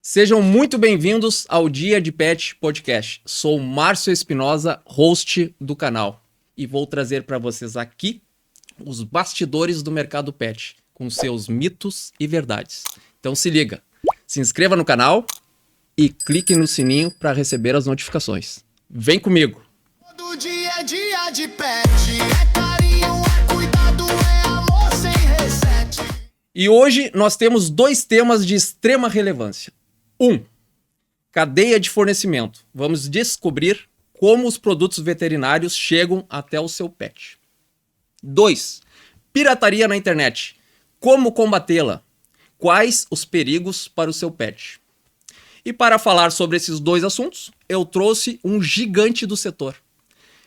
Sejam muito bem-vindos ao Dia de Pet Podcast. Sou Márcio Espinosa, host do canal, e vou trazer para vocês aqui os bastidores do mercado pet, com seus mitos e verdades. Então se liga, se inscreva no canal e clique no sininho para receber as notificações. Vem comigo! Todo dia é dia de pet, é carinho, é cuidado, é amor sem reset. E hoje nós temos dois temas de extrema relevância. 1. Cadeia de fornecimento. Vamos descobrir como os produtos veterinários chegam até o seu pet. 2. Pirataria na internet. Como combatê-la? Quais os perigos para o seu pet? E para falar sobre esses dois assuntos, eu trouxe um gigante do setor.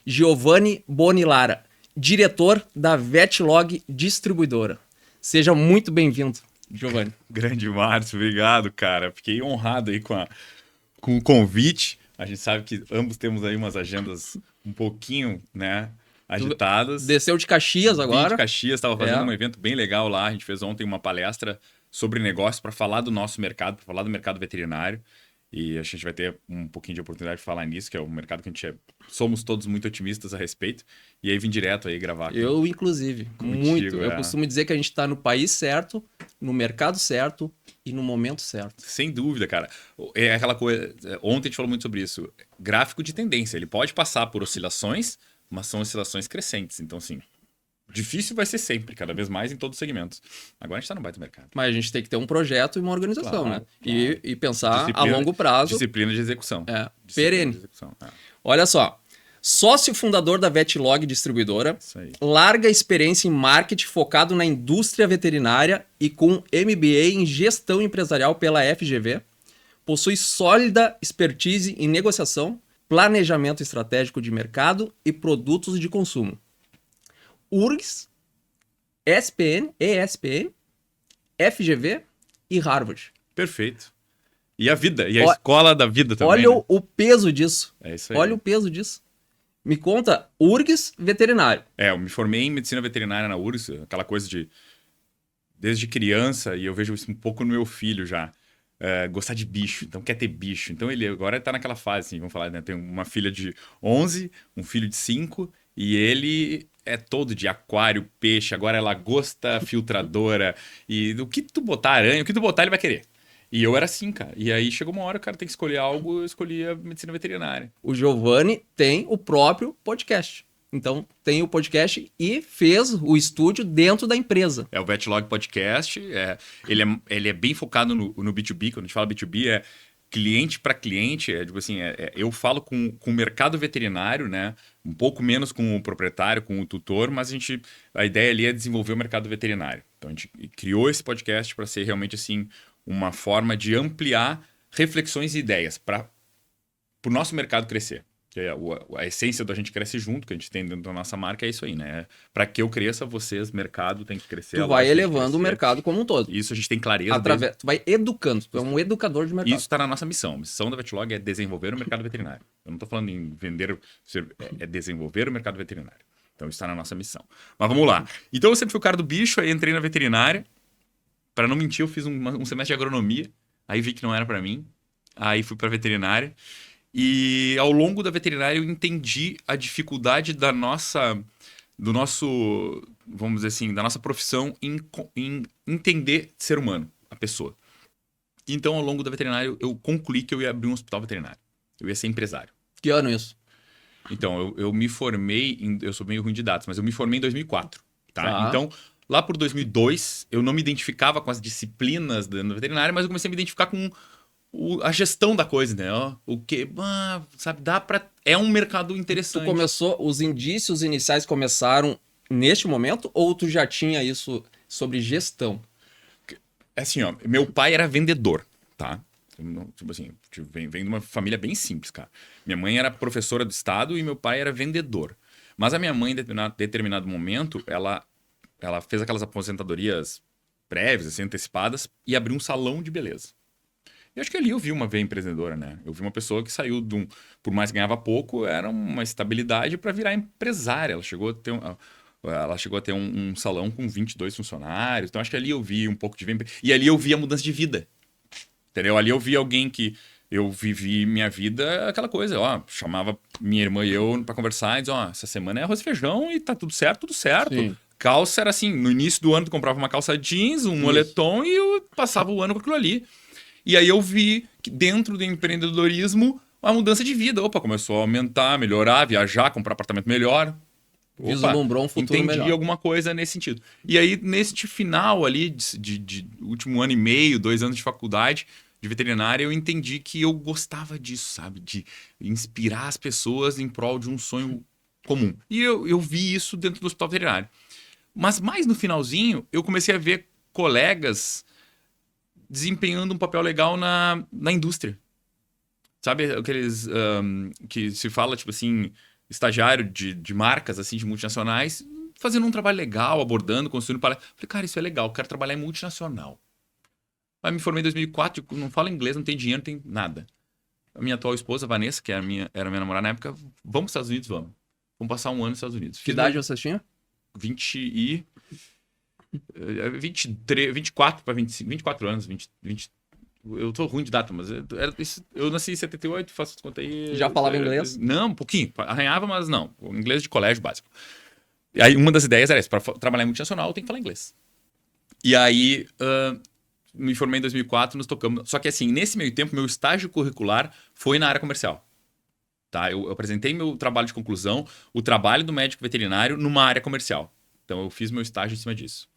Giovanni Bonilara, diretor da Vetlog Distribuidora. Seja muito bem-vindo, Giovanni. Grande Márcio, obrigado, cara. Fiquei honrado aí com o convite. A gente sabe que ambos temos aí umas agendas um pouquinho, né, agitadas. Desceu de Caxias Vim agora. de Caxias, estava fazendo É. um evento bem legal lá. A gente fez ontem uma palestra sobre negócio para falar do nosso mercado, para falar do mercado veterinário. E a gente vai ter um pouquinho de oportunidade de falar nisso, que é um mercado que a gente somos todos muito otimistas a respeito. E aí vim direto aí gravar aqui. Eu, inclusive, Contigo, muito. Eu é. costumo dizer que a gente está no país certo, no mercado certo e no momento certo. Sem dúvida, cara. É aquela coisa. Ontem a gente falou muito sobre isso. Gráfico de tendência. Ele pode passar por oscilações, mas são oscilações crescentes. Então, assim, difícil vai ser sempre, cada vez mais em todos os segmentos. Agora a gente tá no baita mercado. Mas a gente tem que ter um projeto e uma organização, Claro, né? claro. E pensar Disciplina- a longo prazo. Disciplina de execução. É, Disciplina perene. de execução. É, Olha só. Sócio fundador da Vetlog Distribuidora, isso aí. larga experiência em marketing focado na indústria veterinária e com MBA em gestão empresarial pela FGV. Possui sólida expertise em negociação, planejamento estratégico de mercado e produtos de consumo. URGS, ESPN, FGV e Harvard. Perfeito. E a vida, e a Ó- escola da vida também. Olha né? o peso disso. É isso aí. Olha o peso disso. Me conta, URGS veterinário. Eu me formei em medicina veterinária na URGS, aquela coisa de desde criança, e eu vejo isso um pouco no meu filho já. Gostar de bicho, então quer ter bicho. Então ele agora tá naquela fase, assim, vamos falar, né? Tem uma filha de 11, um filho de 5, e ele é todo de aquário, peixe, agora é lagosta filtradora, e o que tu botar aranha, o que tu botar ele vai querer. E eu era assim, cara. E aí chegou uma hora, o cara tem que escolher algo, eu escolhi a medicina veterinária. O Giovanni tem o próprio podcast. Então, tem o podcast e fez o estúdio dentro da empresa. É o Vetlog Podcast. Ele é bem focado no B2B. Quando a gente fala B2B, é cliente para cliente. Tipo assim, eu falo com o mercado veterinário, né? Um pouco menos com o proprietário, com o tutor, mas a ideia ali é desenvolver o mercado veterinário. Então, a gente criou esse podcast para ser realmente assim uma forma de ampliar reflexões e ideias para o nosso mercado crescer. Que a essência da gente cresce junto, que a gente tem dentro da nossa marca, é isso aí, né? Para que eu cresça, vocês, mercado, tem que crescer. Tu a vai loja tem que elevando o crescer. mercado como um todo. Isso a gente tem clareza. Tu vai educando. Tu é um educador de mercado. Isso está na nossa missão. A missão da Vetlog é desenvolver o mercado veterinário. Eu não estou falando em vender, é desenvolver o mercado veterinário. Então isso está na nossa missão. Mas vamos lá. Então eu sempre fui o cara do bicho, aí entrei na veterinária. Para não mentir, eu fiz um semestre de agronomia. Aí vi que não era para mim. Aí fui para veterinária. E ao longo da veterinária eu entendi a dificuldade do nosso, vamos dizer assim, da nossa profissão em entender ser humano, a pessoa. Então, ao longo da veterinária, eu concluí que eu ia abrir um hospital veterinário. Eu ia ser empresário. Que ano isso? Então, eu me formei, eu sou meio ruim de datas, mas eu me formei em 2004, tá? Tá. Então, lá por 2002, eu não me identificava com as disciplinas da veterinária, mas eu comecei a me identificar com a gestão da coisa, né? O que, sabe, é um mercado Tu interessante. começou, os indícios iniciais começaram neste momento ou tu já tinha isso sobre gestão? É assim, ó, meu pai era vendedor, tá? Tipo assim, vem de uma família bem simples, cara. Minha mãe era professora do estado e meu pai era vendedor. Mas a minha mãe, em determinado momento, ela fez aquelas aposentadorias prévias, assim, antecipadas, e abriu um salão de beleza. E acho que ali eu vi uma veia empreendedora, né? Eu vi uma pessoa que saiu por mais que ganhava pouco, era uma estabilidade para virar empresária. Ela chegou a ter um salão com 22 funcionários. Então acho que ali eu vi um pouco de venda. E ali eu vi a mudança de vida. Entendeu? Ali eu vi alguém que eu vivi minha vida, aquela coisa, ó, chamava minha irmã e eu pra conversar e dizia, ó, essa semana é arroz e feijão e tá tudo certo, tudo certo. Sim. Calça era assim, no início do ano tu comprava uma calça jeans, um moletom e eu passava o ano com aquilo ali. E aí eu vi que dentro do empreendedorismo a mudança de vida, opa, começou a aumentar, melhorar, viajar, comprar apartamento melhor. Opa, Vislumbrou um futuro entendi melhor. alguma coisa nesse sentido. E aí, neste final ali, de último ano e meio, 2 anos de faculdade de veterinária, eu entendi que eu gostava disso, sabe? De inspirar as pessoas em prol de um sonho comum. E eu vi isso dentro do hospital veterinário. Mas mais no finalzinho, eu comecei a ver colegas desempenhando um papel legal na indústria. Sabe aqueles que se fala, tipo assim, estagiário de marcas, assim, de multinacionais, fazendo um trabalho legal, abordando, construindo palestra. Falei, cara, isso é legal, eu quero trabalhar em multinacional. Aí me formei em 2004, não falo inglês, não tem dinheiro, não tem nada. A minha atual esposa, Vanessa, que era minha namorada na época, vamos para os Estados Unidos, vamos. Vamos passar um ano nos Estados Unidos. Que idade você tinha? 24 para 25, 24 anos, 20, eu tô ruim de data, mas eu nasci em 78, faço conta aí. Já falava inglês? Não, um pouquinho. Arranhava, mas não. O inglês de colégio básico. E aí uma das ideias era essa, para trabalhar em multinacional eu tenho que falar inglês. E aí me formei em 2004, nos tocamos. Só que assim, nesse meio tempo, meu estágio curricular foi na área comercial. Tá? Eu apresentei meu trabalho de conclusão, o trabalho do médico veterinário numa área comercial. Então eu fiz meu estágio em cima disso.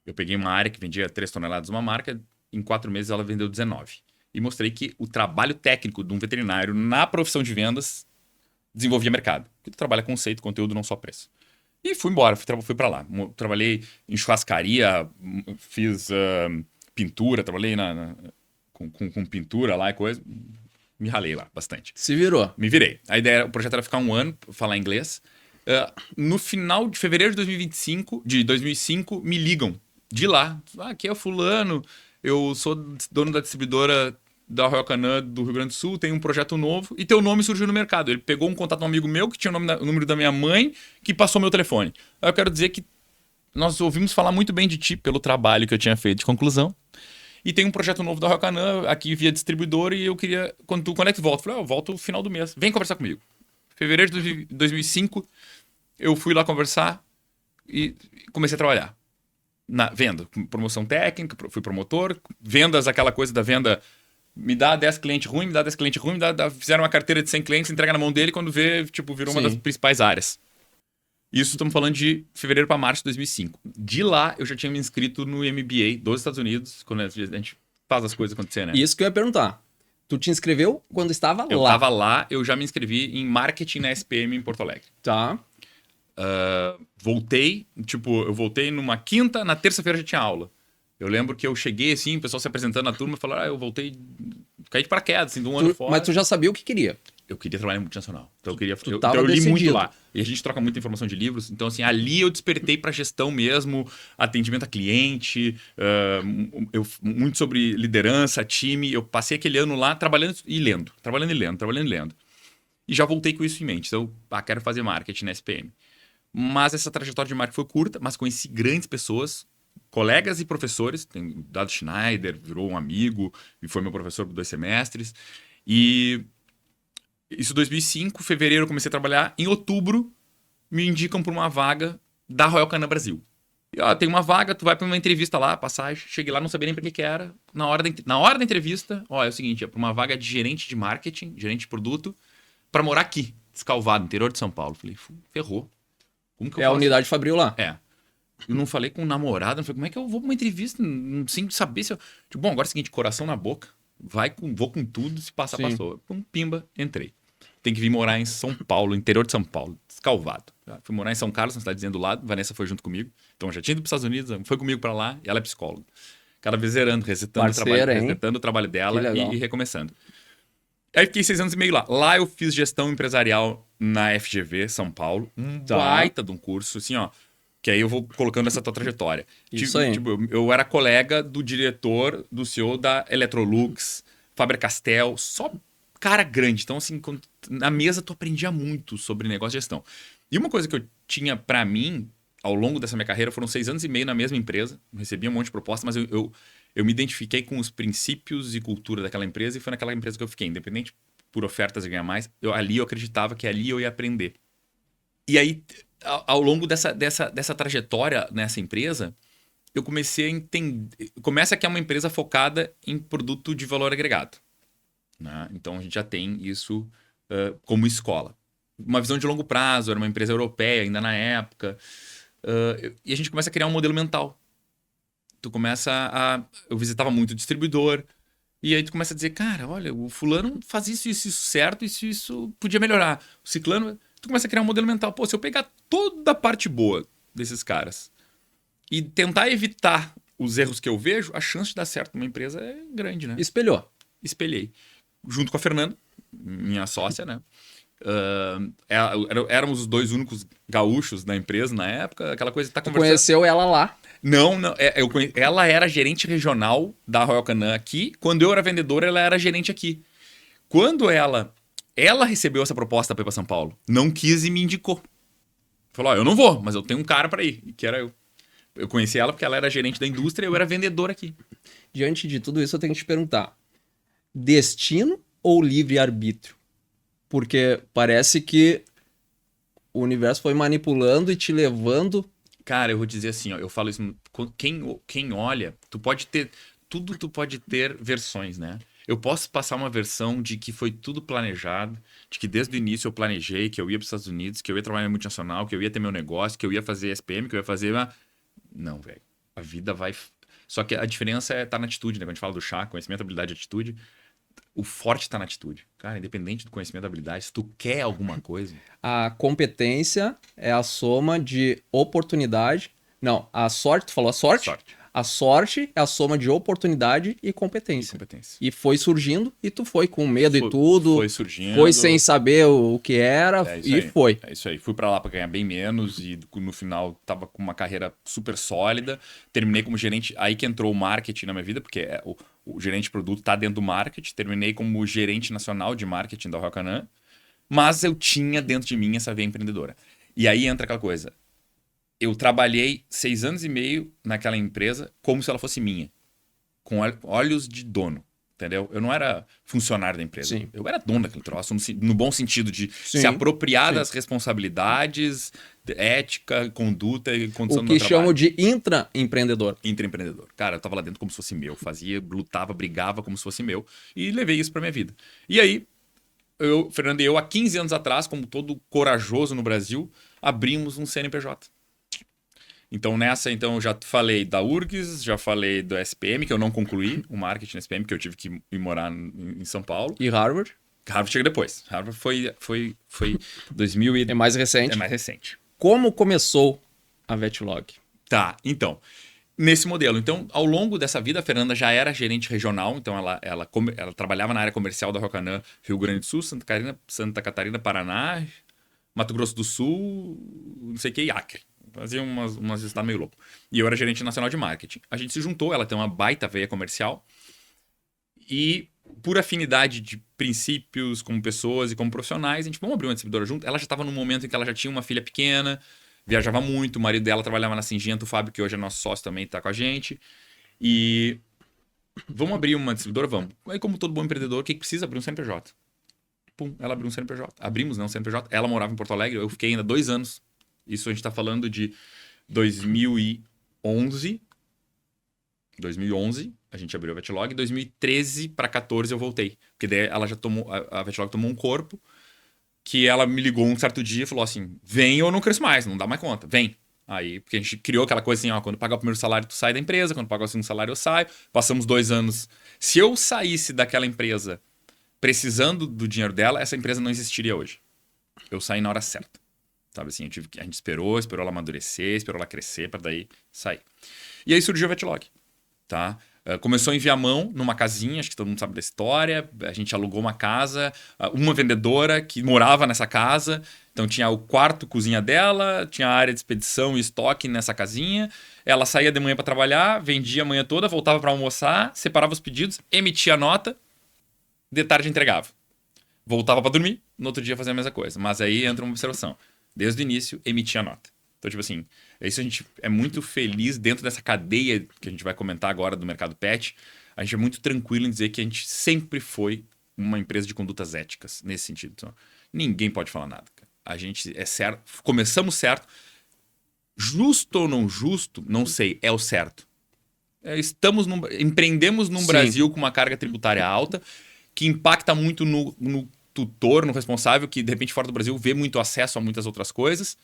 Eu peguei uma área que vendia 3 toneladas uma marca, em 4 meses ela vendeu 19. E mostrei que o trabalho técnico de um veterinário na profissão de vendas desenvolvia mercado. Porque tu trabalha conceito, conteúdo, não só preço. E fui embora, fui para lá. Trabalhei em churrascaria, fiz pintura, trabalhei com pintura lá e coisa. Me ralei lá bastante. Se virou. Me virei. A ideia, o projeto era ficar um ano, falar inglês. No final de fevereiro de 2005, me ligam de lá. Aqui é o fulano, eu sou dono da distribuidora da Royal Canin do Rio Grande do Sul, tem um projeto novo e teu nome surgiu no mercado. Ele pegou um contato de um amigo meu que tinha o número da minha mãe, que passou meu telefone. Aí eu quero dizer que nós ouvimos falar muito bem de ti pelo trabalho que eu tinha feito de conclusão. E tem um projeto novo da Royal Canin aqui via distribuidor e eu queria... Quando é que tu volta? Eu falei, eu volto no final do mês. Vem conversar comigo. Fevereiro de 2005, eu fui lá conversar e comecei a trabalhar. Na venda, promoção técnica, fui promotor, vendas, aquela coisa da venda, me dá 10 clientes ruins, me dá 10 clientes ruins, fizeram uma carteira de 100 clientes, entrega na mão dele quando vê, tipo, virou uma das principais áreas. Isso estamos falando de fevereiro para março de 2005. De lá, eu já tinha me inscrito no MBA dos Estados Unidos, quando a gente faz as coisas acontecer, né? Isso que eu ia perguntar. Tu te inscreveu quando estava lá? Eu estava lá, eu já me inscrevi em marketing na SPM em Porto Alegre. Tá. Voltei, tipo, eu voltei numa quinta, na terça-feira já tinha aula. Eu lembro que eu cheguei assim, o pessoal se apresentando na turma e falou, eu voltei, caí de paraquedas, assim, de um ano fora. Mas tu já sabia o que queria? Eu queria trabalhar em multinacional. Então tava eu li decidido. muito lá. E a gente troca muita informação de livros. Então, assim, ali eu despertei para gestão mesmo, atendimento a cliente, muito sobre liderança, time. Eu passei aquele ano lá trabalhando e lendo. Trabalhando e lendo. E já voltei com isso em mente. Então, quero fazer marketing na SPM. Mas essa trajetória de marketing foi curta, mas conheci grandes pessoas, colegas e professores. Tem Dado Schneider, virou um amigo e foi meu professor por 2 semestres. E isso em 2005, fevereiro eu comecei a trabalhar. Em outubro, me indicam para uma vaga da Royal Canin Brasil. E, tem uma vaga, tu vai para uma entrevista lá, passagem. Cheguei lá, não sabia nem para que era. Na hora da entrevista, é o seguinte, é para uma vaga de gerente de marketing, gerente de produto, para morar aqui, Descalvado, interior de São Paulo. Falei, ferrou. Como que eu É a faço? unidade Fabril lá. Eu não falei com o namorado, não falei, como é que eu vou pra uma entrevista sem saber se eu... Tipo, bom, agora é o seguinte, coração na boca, vou com tudo, se passar, passou. Pimba, entrei. Tem que vir morar em São Paulo, interior de São Paulo, Descalvado. Fui morar em São Carlos, na cidadezinha do lado, Vanessa foi junto comigo. Então, já tinha ido para os Estados Unidos, foi comigo para lá, e ela é psicóloga. Cada vez zerando, resetando o trabalho dela e recomeçando. Aí fiquei 6 anos e meio lá. Lá eu fiz gestão empresarial na FGV, São Paulo. Baita de um curso, assim, ó. Que aí eu vou colocando essa tua trajetória. Isso aí. Tipo, eu era colega do diretor, do CEO da Electrolux, Faber-Castell, só cara grande. Então, assim, na mesa tu aprendia muito sobre negócio de gestão. E uma coisa que eu tinha pra mim, ao longo dessa minha carreira, foram 6 anos e meio na mesma empresa. Recebia um monte de proposta, mas eu me identifiquei com os princípios e cultura daquela empresa e foi naquela empresa que eu fiquei. Independente por ofertas de ganhar mais, ali eu acreditava que ali eu ia aprender. E aí, ao longo dessa trajetória nessa empresa, eu comecei a entender... Começa que é uma empresa focada em produto de valor agregado. Né? Então, a gente já tem isso como escola. Uma visão de longo prazo, era uma empresa europeia ainda na época. E a gente começa a criar um modelo mental. Tu começa a... Eu visitava muito o distribuidor. E aí tu começa a dizer, cara, olha, o fulano faz isso certo, isso podia melhorar. O ciclano... Tu começa a criar um modelo mental. Pô, se eu pegar toda a parte boa desses caras e tentar evitar os erros que eu vejo, a chance de dar certo numa empresa é grande, né? Espelhou. Espelhei. Junto com a Fernanda, minha sócia, né? Éramos os dois únicos gaúchos da empresa na época. Aquela coisa que tá conversando. Conheceu ela lá. Não. Ela era gerente regional da Royal Canin aqui. Quando eu era vendedor, ela era gerente aqui. Quando ela recebeu essa proposta para ir para São Paulo, não quis e me indicou. Falou, eu não vou, mas eu tenho um cara para ir, que era eu. Eu conheci ela porque ela era gerente da indústria e eu era vendedor aqui. Diante de tudo isso, eu tenho que te perguntar. Destino ou livre-arbítrio? Porque parece que o universo foi manipulando e te levando... Cara, eu vou dizer assim, ó, eu falo isso, quem olha, tu pode ter versões, né? Eu posso passar uma versão de que foi tudo planejado, de que desde o início eu planejei que eu ia para os Estados Unidos, que eu ia trabalhar em multinacional, que eu ia ter meu negócio, que eu ia fazer SPM, que eu ia fazer... Não, velho. A vida vai... Só que a diferença tá na atitude, né? Quando a gente fala do chá, conhecimento, habilidade e atitude, o forte tá na atitude. Cara, independente do conhecimento e habilidade, se tu quer alguma coisa... A competência é a soma de oportunidade... Não, a sorte... Tu falou a sorte? Sorte. A sorte é a soma de oportunidade e competência. E foi surgindo e tu foi com medo e tudo. Foi surgindo. Foi sem saber o que era foi. É isso aí. Fui pra lá pra ganhar bem menos e no final tava com uma carreira super sólida. Terminei como gerente. Aí que entrou o marketing na minha vida, porque o gerente de produto tá dentro do marketing. Terminei como gerente nacional de marketing da Royal Canin. Mas eu tinha dentro de mim essa veia empreendedora. E aí entra aquela coisa. Eu trabalhei 6 anos e meio naquela empresa como se ela fosse minha. Com olhos de dono, entendeu? Eu não era funcionário da empresa. Sim. Eu era dono daquele troço, no bom sentido de se apropriar das responsabilidades, ética, conduta e condição do meu trabalho. O que chamam de intraempreendedor. Intraempreendedor. Cara, eu tava lá dentro como se fosse meu. Fazia, lutava, brigava como se fosse meu. E levei isso pra minha vida. E aí, Fernando e eu, há 15 anos atrás, como todo corajoso no Brasil, abrimos um CNPJ. Então, eu já falei da URGS, já falei do SPM, que eu não concluí, o marketing SPM, que eu tive que ir morar em São Paulo. E Harvard? Harvard chega depois. Harvard foi 2000 e... É mais recente. É mais recente. Como começou a Vetlog? Tá, então, nesse modelo. Então, ao longo dessa vida, a Fernanda já era gerente regional, então ela trabalhava na área comercial da Royal Canin, Rio Grande do Sul, Santa Catarina, Paraná, Mato Grosso do Sul, não sei o que, e Acre. Fazia umas estados meio louco. E eu era gerente nacional de marketing. A gente se juntou, ela tem uma baita veia comercial. E por afinidade de princípios como pessoas e como profissionais, a gente vamos abrir uma distribuidora junto. Ela já estava num momento em que ela já tinha uma filha pequena, viajava muito, o marido dela trabalhava na Singenta, o Fábio, que hoje é nosso sócio, também está com a gente. E vamos abrir uma distribuidora? Vamos. Aí, como todo bom empreendedor, o que precisa? Abrir um CNPJ. Pum, ela abriu um CNPJ. Abrimos, né, um CNPJ. Ela morava em Porto Alegre, eu fiquei ainda 2 anos. Isso a gente está falando de 2011. 2011, a gente abriu a Vetlog. 2013 para 14 eu voltei. Porque daí ela já tomou... A Vetlog tomou um corpo que ela me ligou um certo dia e falou assim, vem ou eu não cresço mais, não dá mais conta, vem. Aí, porque a gente criou aquela coisa assim, ó, quando pagar o primeiro salário tu sai da empresa, quando pagar o segundo salário eu saio. Passamos 2 anos. Se eu saísse daquela empresa precisando do dinheiro dela, essa empresa não existiria hoje. Eu saí na hora certa. Sabe assim, a gente esperou ela amadurecer, esperou ela crescer para daí sair. E aí surgiu a Vetlog, tá? Começou em Viamão, numa casinha, acho que todo mundo sabe da história. A gente alugou uma casa, uma vendedora que morava nessa casa. Então tinha o quarto, cozinha dela, tinha a área de expedição e estoque nessa casinha. Ela saía de manhã para trabalhar, vendia a manhã toda, voltava para almoçar, separava os pedidos, emitia a nota, de tarde entregava. Voltava para dormir, no outro dia fazia a mesma coisa. Mas aí entra uma observação. Desde o início, emitia a nota. Então, tipo assim, isso a gente é muito feliz dentro dessa cadeia que a gente vai comentar agora do mercado pet. A gente é muito tranquilo em dizer que a gente sempre foi uma empresa de condutas éticas, nesse sentido. Então, ninguém pode falar nada. Cara. A gente é certo, começamos certo. Justo ou não justo, não sei, é o certo. Empreendemos num Sim. Brasil com uma carga tributária alta, que impacta muito no tutor, no responsável, que de repente fora do Brasil vê muito acesso a muitas outras coisas,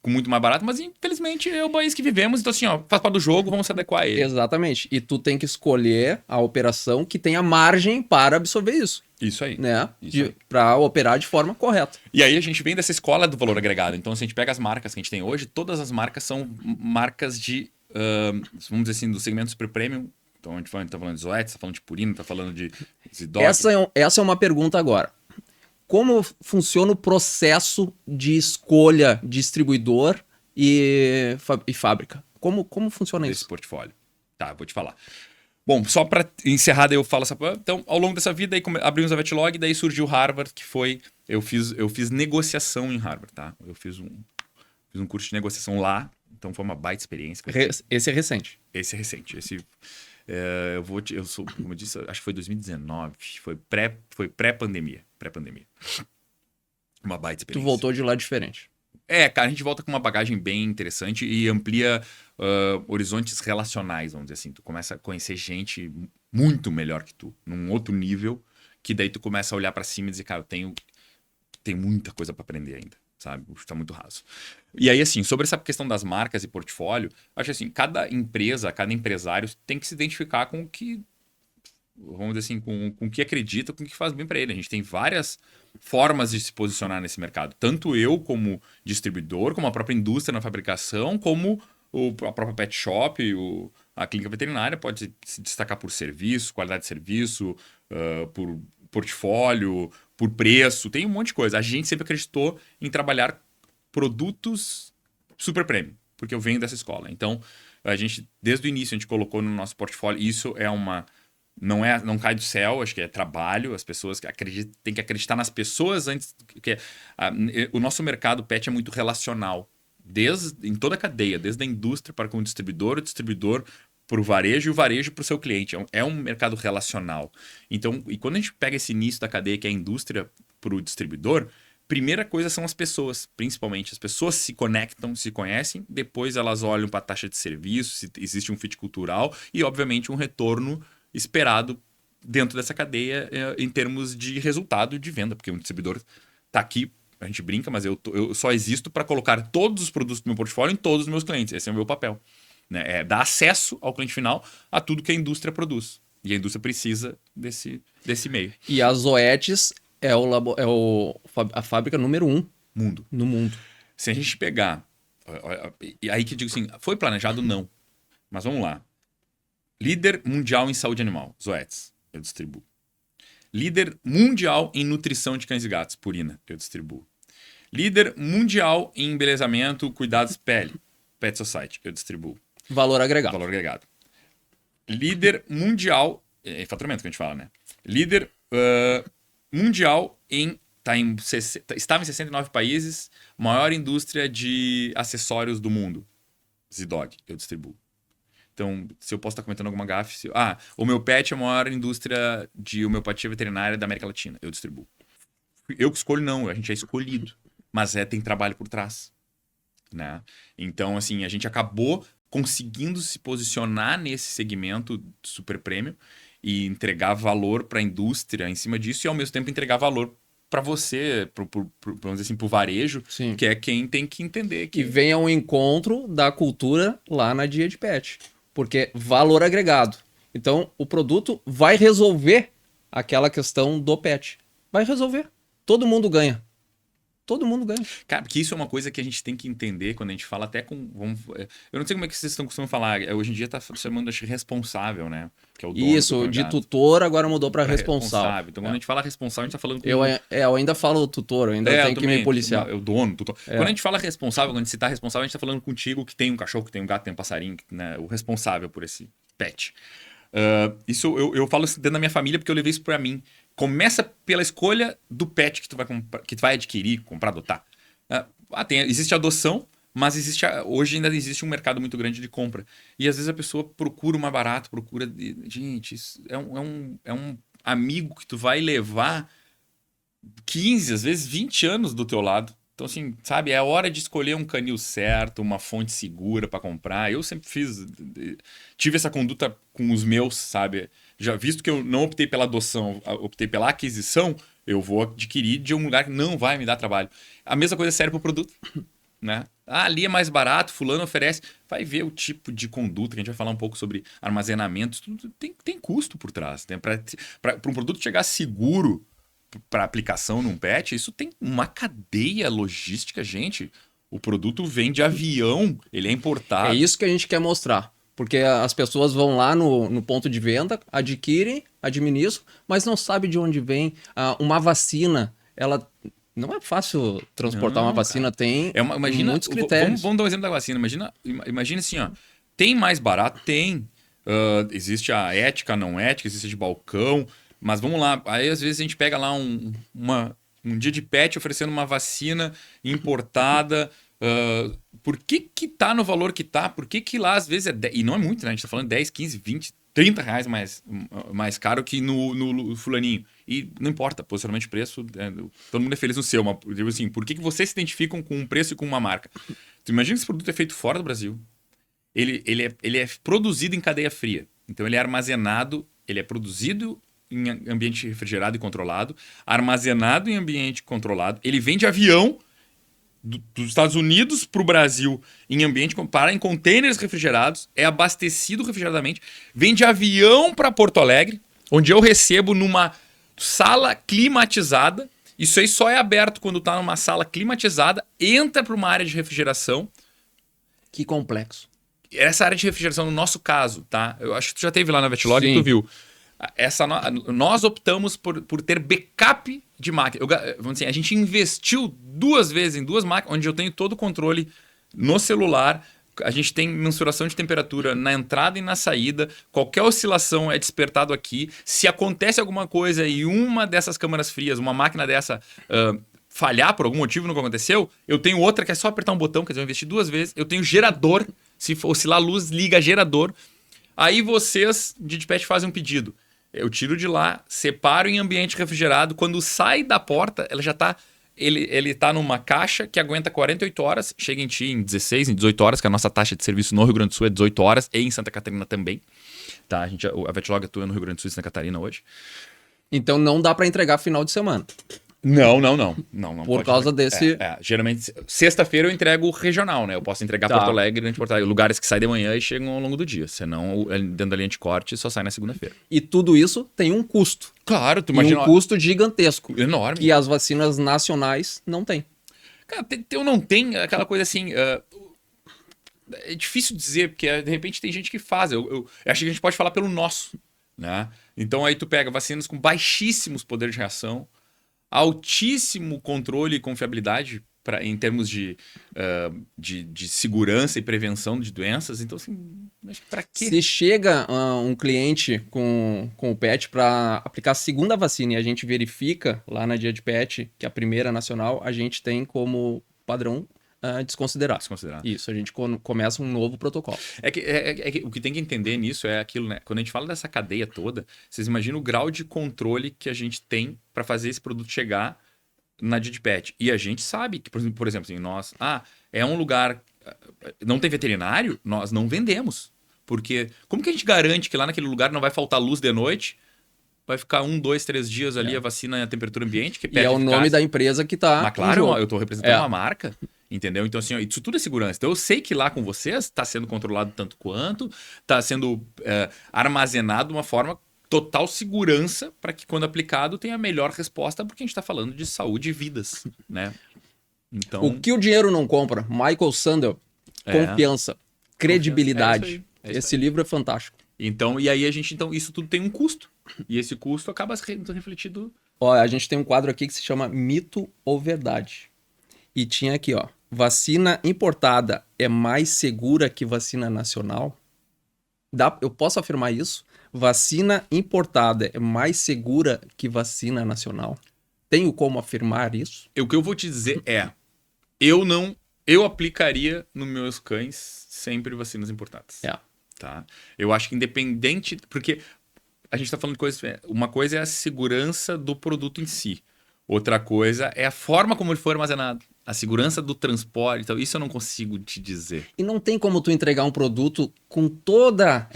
com muito mais barato, mas infelizmente é o país que vivemos, então assim, ó, faz parte do jogo, vamos se adequar a ele. Exatamente. E tu tem que escolher a operação que tenha margem para absorver isso, Isso aí. né? Isso aí. Para operar de forma correta. E aí a gente vem dessa escola do valor agregado. Então, se a gente pega as marcas que a gente tem hoje, todas as marcas são marcas de, vamos dizer assim, do segmento super premium. Então, a gente tá falando de Zoetis, tá falando de Purina, tá falando de Zidog. Essa é uma pergunta agora. Como funciona o processo de escolha de distribuidor e fábrica? Como funciona Desse isso? portfólio. Tá, vou te falar. Bom, só para encerrar, daí eu falo essa. Então, ao longo dessa vida, aí abrimos a Vetlog, daí surgiu Harvard, que foi. Eu fiz negociação em Harvard, tá? Eu fiz um curso de negociação lá, então foi uma baita experiência. Esse é recente. Esse é recente. Eu sou, como eu disse, acho que foi 2019. Foi pré-pandemia. Uma baita Tu experiência. voltou de lá diferente. Cara, a gente volta com uma bagagem bem interessante e amplia horizontes relacionais, vamos dizer assim. Tu começa a conhecer gente muito melhor que tu, num outro nível, que daí tu começa a olhar pra cima e dizer, cara, eu tenho muita coisa pra aprender ainda, sabe? Tá muito raso. E aí, assim, sobre essa questão das marcas e portfólio, acho assim, cada empresa, cada empresário tem que se identificar com o que, vamos dizer assim, com o que acredita, com o que faz bem pra ele. A gente tem várias formas de se posicionar nesse mercado. Tanto eu como distribuidor, como a própria indústria na fabricação, como a própria pet shop, a clínica veterinária pode se destacar por serviço, qualidade de serviço, por portfólio, por preço, tem um monte de coisa. A gente sempre acreditou em trabalhar produtos super premium, porque eu venho dessa escola. Então, a gente, desde o início, a gente colocou no nosso portfólio, isso é uma... Não cai do céu, acho que é trabalho, as pessoas têm que acreditar nas pessoas antes. O nosso mercado pet é muito relacional, em toda a cadeia, desde a indústria para com o distribuidor para o varejo e o varejo para o seu cliente. É um mercado relacional. Então, e quando a gente pega esse início da cadeia, que é a indústria para o distribuidor, primeira coisa são as pessoas, principalmente. As pessoas se conectam, se conhecem, depois elas olham para a taxa de serviço, se existe um fit cultural e, obviamente, um retorno esperado dentro dessa cadeia em termos de resultado de venda, porque um distribuidor está aqui, a gente brinca, mas eu só existo para colocar todos os produtos do meu portfólio em todos os meus clientes. Esse é o meu papel. Né? É dar acesso ao cliente final a tudo que a indústria produz. E a indústria precisa desse meio. E a Zoetis é a fábrica número 1 no mundo. Se a gente pegar... E aí que eu digo assim, foi planejado? Não. Mas vamos lá. Líder mundial em saúde animal, Zoetis, eu distribuo. Líder mundial em nutrição de cães e gatos, Purina, eu distribuo. Líder mundial em embelezamento, cuidados pele, Pet Society, eu distribuo. Valor agregado. Valor agregado. Líder mundial, em faturamento que a gente fala, né? Líder mundial estava em 69 países, maior indústria de acessórios do mundo, Zidog, eu distribuo. Então, se eu posso estar comentando alguma gafe... o meu pet é a maior indústria de homeopatia veterinária da América Latina. Eu distribuo. Eu que escolho, não. A gente é escolhido. Mas tem trabalho por trás. Né? Então, assim, a gente acabou conseguindo se posicionar nesse segmento super premium e entregar valor para a indústria em cima disso e, ao mesmo tempo, entregar valor para você, vamos dizer assim, pro varejo, Sim. que é quem tem que entender. Que vem ao encontro da cultura lá na Dia de Pet. Porque valor agregado. Então, o produto vai resolver aquela questão do pet. Vai resolver. Todo mundo ganha. Todo mundo ganha. Cara, porque isso é uma coisa que a gente tem que entender quando a gente fala até com... eu não sei como é que vocês estão costumando falar. Hoje em dia tá chamando de responsável, né? Que é o dono isso, de tutor agora mudou para responsável. Então, quando a gente fala responsável, a gente tá falando com... Eu ainda falo tutor, eu ainda tenho que me policiar. É o dono, tutor. Quando a gente fala responsável, quando a gente tá responsável, a gente tá falando contigo que tem um cachorro, que tem um gato, tem um passarinho, né? O responsável por esse pet. Isso eu falo dentro da minha família porque eu levei isso pra mim. Começa pela escolha do pet que tu vai adquirir, comprar, adotar. Existe a adoção, Mas hoje ainda existe um mercado muito grande de compra. E às vezes a pessoa procura o mais barato, Gente, isso é um amigo que tu vai levar 15, às vezes 20 anos do teu lado. Então, assim, sabe, é a hora de escolher um canil certo, uma fonte segura para comprar. Eu sempre tive essa conduta com os meus, sabe? Já visto que eu não optei pela adoção, optei pela aquisição, eu vou adquirir de um lugar que não vai me dar trabalho. A mesma coisa serve para o produto, né? Ah, ali é mais barato, fulano oferece. Vai ver o tipo de conduta, que a gente vai falar um pouco sobre armazenamento. Tudo tem custo por trás. Para um produto chegar seguro para aplicação num pet, isso tem uma cadeia logística, gente. O produto vem de avião, ele é importado. É isso que a gente quer mostrar. Porque as pessoas vão lá no ponto de venda, adquirem, administram, mas não sabem de onde vem. Uma vacina, ela não é fácil transportar uma vacina, cara. Tem imagina, muitos critérios. Vamos dar um exemplo da vacina. Imagina assim, ó. Tem mais barato? Tem. Existe a ética, não ética, existe a de balcão. Mas vamos lá, aí às vezes a gente pega lá um dia de pet oferecendo uma vacina importada. Por que tá no valor que tá? Por que lá às vezes e não é muito, né? A gente tá falando 10, 15, 20, 30 reais mais caro que no fulaninho. E não importa, posicionamento de preço, todo mundo é feliz no seu. Mas, digo assim, por que vocês se identificam com um preço e com uma marca? Tu imagina que esse produto é feito fora do Brasil. Ele é produzido em cadeia fria. Então ele é armazenado, ele é produzido em ambiente refrigerado e controlado, armazenado em ambiente controlado. Ele vem de avião dos Estados Unidos para o Brasil em containers refrigerados, é abastecido refrigeradamente, vem de avião para Porto Alegre, onde eu recebo numa sala climatizada. Isso aí só é aberto quando está numa sala climatizada, entra para uma área de refrigeração. Que complexo. Essa área de refrigeração, no nosso caso, tá? Eu acho que tu já teve lá na Vetlog e tu viu. Nós optamos por ter backup de máquina. Vamos dizer, a gente investiu 2 vezes em 2 máquinas, onde eu tenho todo o controle no celular. A gente tem mensuração de temperatura na entrada e na saída. Qualquer oscilação é despertado aqui. Se acontece alguma coisa e uma dessas câmaras frias, uma máquina dessa, falhar por algum motivo, nunca aconteceu, eu tenho outra que é só apertar um botão, quer dizer, eu investi 2 vezes. Eu tenho gerador. Se oscilar a luz, liga gerador. Aí vocês, de Digipet, fazem um pedido. Eu tiro de lá, separo em ambiente refrigerado. Quando sai da porta, ela já tá. Ele tá numa caixa que aguenta 48 horas, chega em ti em 16, em 18 horas, que a nossa taxa de serviço no Rio Grande do Sul é 18 horas, e em Santa Catarina também. Tá, a Vetlog atua no Rio Grande do Sul e Santa Catarina hoje. Então não dá para entregar final de semana. Não. Por causa desse... Geralmente, sexta-feira eu entrego regional, né? Eu posso entregar Porto Alegre, Grande Porto Alegre, lugares que saem de manhã e chegam ao longo do dia. Senão, dentro da linha de corte, só sai na segunda-feira. E tudo isso tem um custo. Claro, tu imagina... um custo gigantesco. Enorme. Que as vacinas nacionais não têm. Cara, eu não tenho aquela coisa assim... é difícil dizer, porque de repente tem gente que faz. Eu acho que a gente pode falar pelo nosso, né? Então aí tu pega vacinas com baixíssimos poderes de reação, altíssimo controle e confiabilidade em termos de segurança e prevenção de doenças. Então, assim, para quê? Se chega um cliente com o PET para aplicar a segunda vacina e a gente verifica lá na Dia de PET que a primeira nacional, a gente tem como padrão desconsiderado. Isso, a gente começa um novo protocolo. É que o que tem que entender nisso é aquilo, né? Quando a gente fala dessa cadeia toda, vocês imaginam o grau de controle que a gente tem para fazer esse produto chegar na Digipet. E a gente sabe que, por exemplo, assim, nós... é um lugar... Não tem veterinário? Nós não vendemos. Porque como que a gente garante que lá naquele lugar não vai faltar luz de noite? Vai ficar 1, 2, 3 dias ali a vacina a temperatura ambiente? Que e é o nome da empresa que tá... Mas claro, eu tô representando uma marca... Entendeu? Então, assim, isso tudo é segurança. Então, eu sei que lá com vocês está sendo controlado tanto quanto, está sendo armazenado de uma forma total segurança para que, quando aplicado, tenha a melhor resposta, porque a gente está falando de saúde e vidas, né? Então... O que o dinheiro não compra? Michael Sandel. Confiança. Credibilidade. Esse livro é fantástico. Então, e aí isso tudo tem um custo. E esse custo acaba sendo refletido... Ó, a gente tem um quadro aqui que se chama Mito ou Verdade. E tinha aqui, ó, vacina importada é mais segura que vacina nacional? Eu posso afirmar isso? Vacina importada é mais segura que vacina nacional? Tenho como afirmar isso? O que eu vou te dizer é, eu não Eu aplicaria nos meus cães sempre vacinas importadas. É. Tá? Eu acho que independente... Porque a gente está falando de coisas... Uma coisa é a segurança do produto em si. Outra coisa é a forma como ele foi armazenado. A segurança do transporte. Então, isso eu não consigo te dizer. E não tem como tu entregar um produto com toda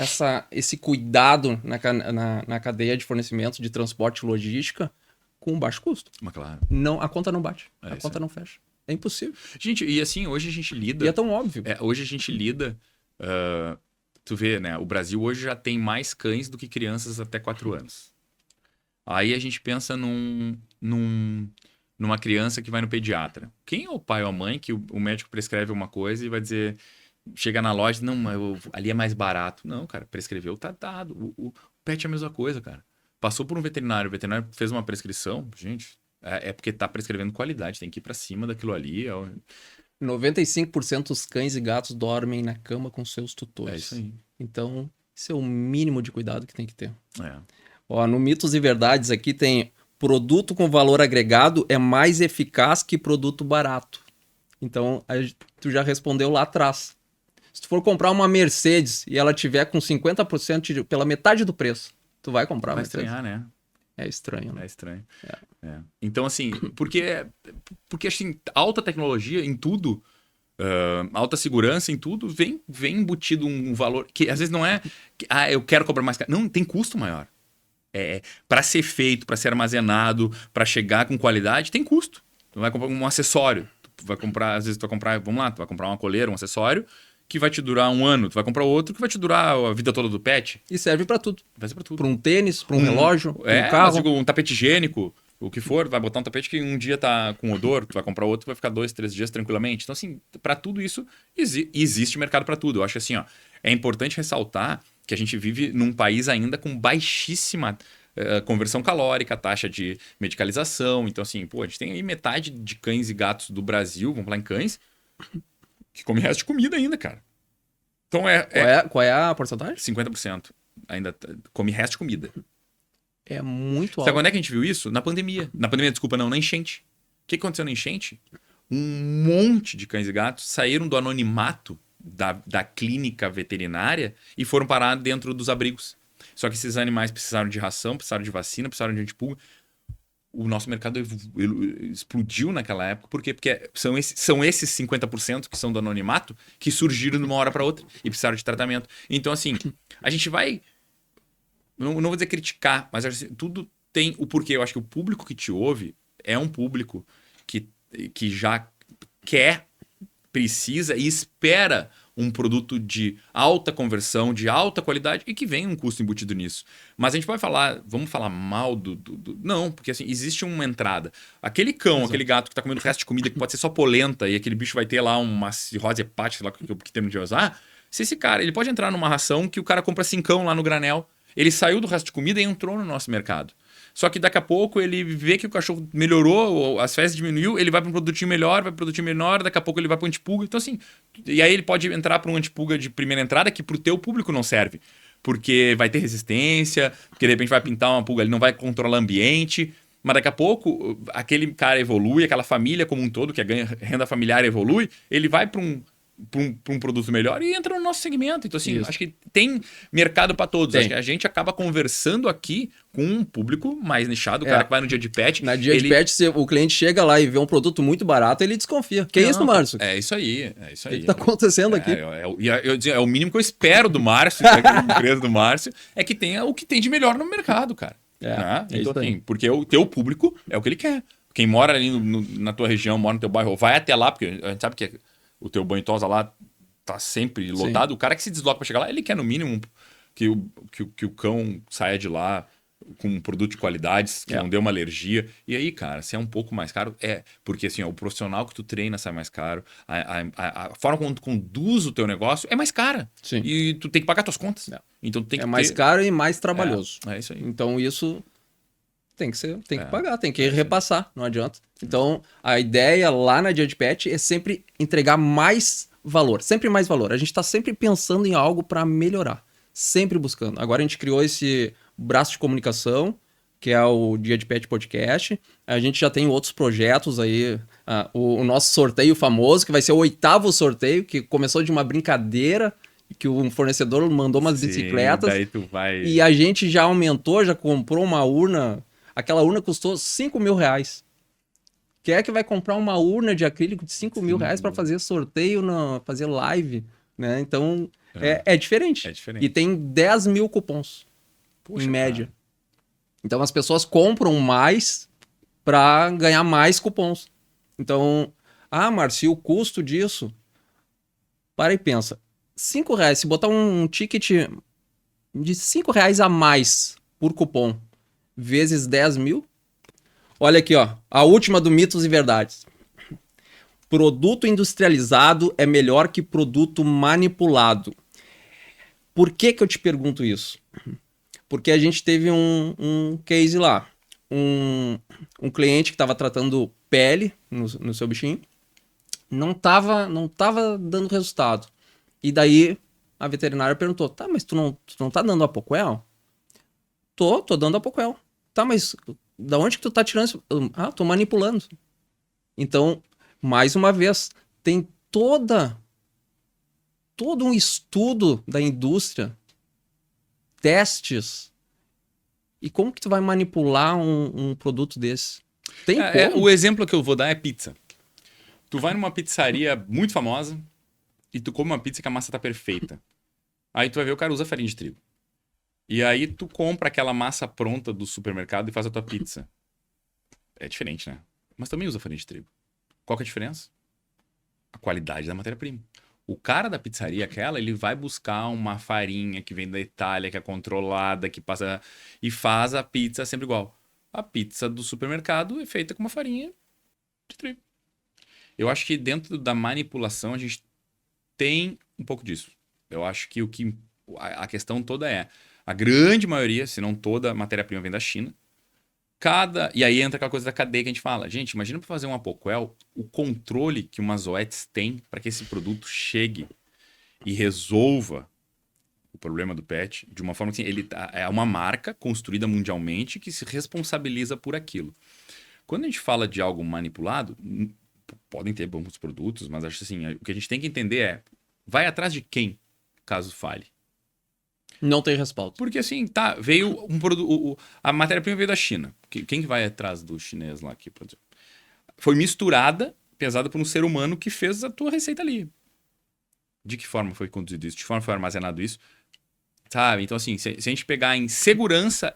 esse cuidado na cadeia de fornecimento de transporte e logística com baixo custo. Mas claro. Não, a conta não bate. É A isso conta aí. não fecha. É impossível. Gente, e assim, hoje a gente lida... E é tão óbvio. Hoje a gente lida... tu vê, né? O Brasil hoje já tem mais cães do que crianças até 4 anos. Aí a gente pensa numa criança que vai no pediatra. Quem é o pai ou a mãe que o médico prescreve uma coisa e vai dizer... Chega na loja, não, ali é mais barato. Não, cara, prescreveu, tá dado. O pet é a mesma coisa, cara. Passou por um veterinário, o veterinário fez uma prescrição, gente... É porque tá prescrevendo qualidade, tem que ir pra cima daquilo ali. 95% dos cães e gatos dormem na cama com seus tutores. É isso aí. Então, isso é o mínimo de cuidado que tem que ter. É. Ó, no Mitos e Verdades aqui tem produto com valor agregado é mais eficaz que produto barato. Então, tu já respondeu lá atrás. Se tu for comprar uma Mercedes e ela tiver com 50% pela metade do preço, tu vai comprar a Vai Mercedes? estranhar, né? É estranho, né? É estranho. É. Então, assim, porque assim, alta tecnologia em tudo, alta segurança em tudo, vem embutido um valor que às vezes não é, eu quero cobrar mais caro. Não, tem custo maior. Para ser feito, para ser armazenado, para chegar com qualidade, tem custo. Tu vai comprar um acessório. Tu vai comprar, às vezes tu vai comprar, vamos lá, tu vai comprar uma coleira, um acessório, que vai te durar 1 ano. Tu vai comprar outro que vai te durar a vida toda do pet. E serve pra tudo. Vai ser pra tudo. Pra um tênis, pra um relógio, pra um carro. Mas digo, um tapete higiênico, o que for, vai botar um tapete que um dia tá com odor, tu vai comprar outro, vai ficar 2, 3 dias tranquilamente. Então, assim, pra tudo isso, existe mercado pra tudo. Eu acho que assim, ó, é importante ressaltar que a gente vive num país ainda com baixíssima conversão calórica, taxa de medicalização. Então, assim, pô, a gente tem aí metade de cães e gatos do Brasil, vamos falar em cães, que come resto de comida ainda, cara. Então Qual é a porcentagem? 50% ainda come resto de comida. É muito Sabe alto. quando é que a gente viu isso? Na pandemia. Na pandemia, desculpa, não, na enchente. O que aconteceu na enchente? Um monte de cães e gatos saíram do anonimato da clínica veterinária e foram parar dentro dos abrigos. Só que esses animais precisaram de ração, precisaram de vacina, precisaram de antipulga. O nosso mercado explodiu naquela época. Por quê? Porque são esses 50% que são do anonimato que surgiram de uma hora para outra e precisaram de tratamento. Então, assim, a gente vai... Não vou dizer criticar, mas assim, tudo tem o porquê. Eu acho que o público que te ouve é um público que já quer, precisa e espera um produto de alta conversão, de alta qualidade e que vem um custo embutido nisso. Mas a gente vai falar, vamos falar mal do... Não, porque assim, existe uma entrada. Aquele cão, aquele gato que tá comendo o resto de comida que pode ser só polenta e aquele bicho vai ter lá uma cirrose hepática, sei lá que termo de usar, se esse cara, ele pode entrar numa ração que o cara compra 5 lá no granel, ele saiu do resto de comida e entrou no nosso mercado. Só que daqui a pouco ele vê que o cachorro melhorou, as fezes diminuiu, ele vai para um produtinho melhor, vai para um produtinho menor, daqui a pouco ele vai para um antipulga. Então assim, e aí ele pode entrar para um antipulga de primeira entrada que pro teu público não serve. Porque vai ter resistência, porque de repente vai pintar uma pulga, ele não vai controlar o ambiente. Mas daqui a pouco aquele cara evolui, aquela família como um todo, que ganha renda familiar evolui, ele vai para um produto melhor e entra no nosso segmento. Então, assim, acho que tem mercado para todos. Acho que a gente acaba conversando aqui com um público mais nichado, o cara que vai no dia de pet. Na dia de pet, se o cliente chega lá e vê um produto muito barato, ele desconfia. Que é isso, Márcio? É isso aí. O que tá acontecendo aqui? É o mínimo que eu espero do Márcio, da empresa do Márcio, é que tenha o que tem de melhor no mercado, cara. Então, assim, porque o teu público é o que ele quer. Quem mora ali na tua região, mora no teu bairro, vai até lá, porque a gente sabe que o teu banho tosa lá tá sempre lotado. Sim. O cara que se desloca para chegar lá, ele quer no mínimo que o cão saia de lá com um produto de qualidades, que não dê uma alergia. E aí, cara, se é um pouco mais caro, porque assim, o profissional que tu treina sai mais caro, a forma como tu conduz o teu negócio é mais cara. Sim. E tu tem que pagar tuas contas. Então tu tem que mais caro e mais trabalhoso. É isso aí. Então isso tem que pagar, tem que repassar, não adianta. Então, a ideia lá na Dia de Pet é sempre entregar mais valor, sempre mais valor. A gente está sempre pensando em algo para melhorar, sempre buscando. Agora a gente criou esse braço de comunicação que é o Dia de Pet Podcast. A gente já tem outros projetos aí. O nosso sorteio famoso, que vai ser o 8º sorteio, que começou de uma brincadeira, que o fornecedor mandou umas Sim, bicicletas. daí tu vai... E a gente já aumentou, já comprou uma urna. Aquela urna custou R$5.000. Quem é que vai comprar uma urna de acrílico de R$5.000 para fazer sorteio, fazer live, né? Então, é diferente. É diferente. E tem 10 mil cupons, Poxa, em média. cara. Então, as pessoas compram mais para ganhar mais cupons. Então, Márcio, o custo disso? Para e pensa. R$5, se botar um ticket de R$5 a mais por cupom, vezes 10 mil. Olha aqui, ó. A última do Mitos e Verdades. Produto industrializado é melhor que produto manipulado. Por que eu te pergunto isso? Porque a gente teve um case lá. Um cliente que estava tratando pele no seu bichinho. Não tava dando resultado. E daí a veterinária perguntou, tá, mas tu não tá dando Apoquel? Tô dando Apoquel. Tá, mas da onde que tu tá tirando isso? Tô manipulando. Então, mais uma vez, tem todo um estudo da indústria, testes. E como que tu vai manipular um produto desse? Tem como? O exemplo que eu vou dar é pizza. Tu vai numa pizzaria muito famosa e tu come uma pizza que a massa tá perfeita. Aí tu vai ver o cara usa farinha de trigo. E aí tu compra aquela massa pronta do supermercado e faz a tua pizza. É diferente, né? Mas também usa farinha de trigo. Qual que é a diferença? A qualidade da matéria-prima. O cara da pizzaria ele vai buscar uma farinha que vem da Itália, que é controlada, que passa... E faz a pizza sempre igual. A pizza do supermercado é feita com uma farinha de trigo. Eu acho que dentro da manipulação a gente tem um pouco disso. Eu acho que a questão toda é... A grande maioria, se não toda, a matéria-prima vem da China. E aí entra aquela coisa da cadeia que a gente fala. Gente, imagina para fazer um Apoquel, o controle que uma Zoetis tem para que esse produto chegue e resolva o problema do pet de uma forma que ele é uma marca construída mundialmente que se responsabiliza por aquilo. Quando a gente fala de algo manipulado, podem ter bons produtos, mas acho assim, o que a gente tem que entender é, vai atrás de quem, caso falhe? Não tem respaldo. Porque assim, veio um produto. A matéria-prima veio da China. Quem que vai atrás do chinês lá aqui, por exemplo? Foi misturada, pesada por um ser humano que fez a tua receita ali. De que forma foi conduzido isso? De que forma foi armazenado isso? Sabe? Então, assim, se a gente pegar em segurança,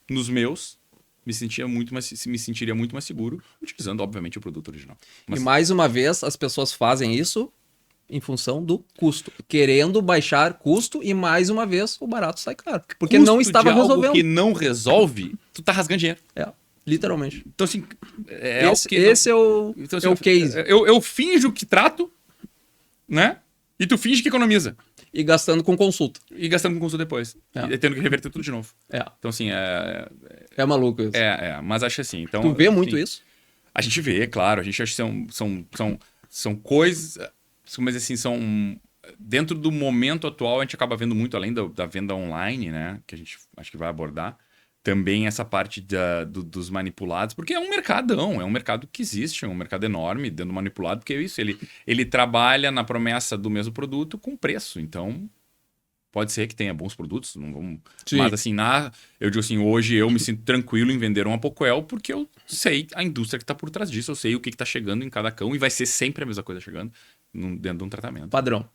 nos meus, me sentiria muito mais seguro, utilizando, obviamente, o produto original. E mais uma vez, as pessoas fazem isso em função do custo. Querendo baixar custo e, mais uma vez, o barato sai caro. Porque custo não estava de algo resolvendo. que não resolve, tu tá rasgando dinheiro. Literalmente. Então, assim... Esse é o case. Eu finjo que trato, né? E tu finge que economiza. E gastando com consulta. E gastando com consulta depois. E tendo que reverter tudo de novo. Então, assim, É maluco isso. Mas acho assim... Então, tu vê muito isso? A gente vê, claro. A gente acha que são coisas... Mas assim, dentro do momento atual, a gente acaba vendo muito, além da venda online, né? Que a gente acho que vai abordar. Também essa parte dos manipulados, porque é um mercadão, é um mercado que existe, é um mercado enorme dentro do manipulado, porque é isso, ele trabalha na promessa do mesmo produto com preço. Então, pode ser que tenha bons produtos, não vamos... Mas assim, eu digo assim, hoje eu me sinto tranquilo em vender um Apoquel, porque eu sei a indústria que está por trás disso, eu sei o que está chegando em cada cão, e vai ser sempre a mesma coisa chegando dentro de um tratamento. Padrão.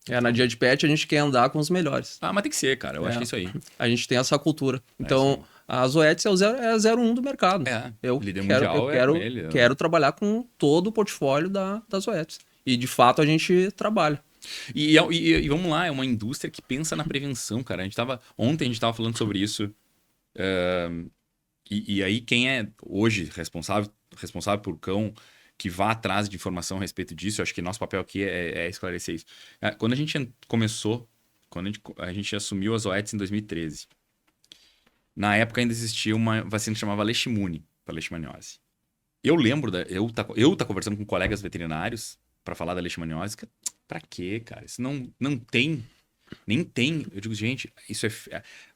Na Dia de Pet a gente quer andar com os melhores. Mas tem que ser, cara. Eu acho que é isso aí. A gente tem essa cultura. Então, a Zoetis é a 01 do mercado. Líder mundial quero trabalhar com todo o portfólio da Zoetis. E, de fato, a gente trabalha. E vamos lá, é uma indústria que pensa na prevenção, cara. Ontem a gente estava falando sobre isso. E aí, quem é hoje responsável por cão, que vá atrás de informação a respeito disso, eu acho que nosso papel aqui é esclarecer isso. Quando a gente começou, quando a gente assumiu a Zoetis em 2013, na época ainda existia uma vacina que chamava Leishmune, para leishmaniose. Eu lembro, eu tá conversando com colegas veterinários para falar da leishmaniose, para quê, cara? Isso não tem Nem tem. Eu digo, gente,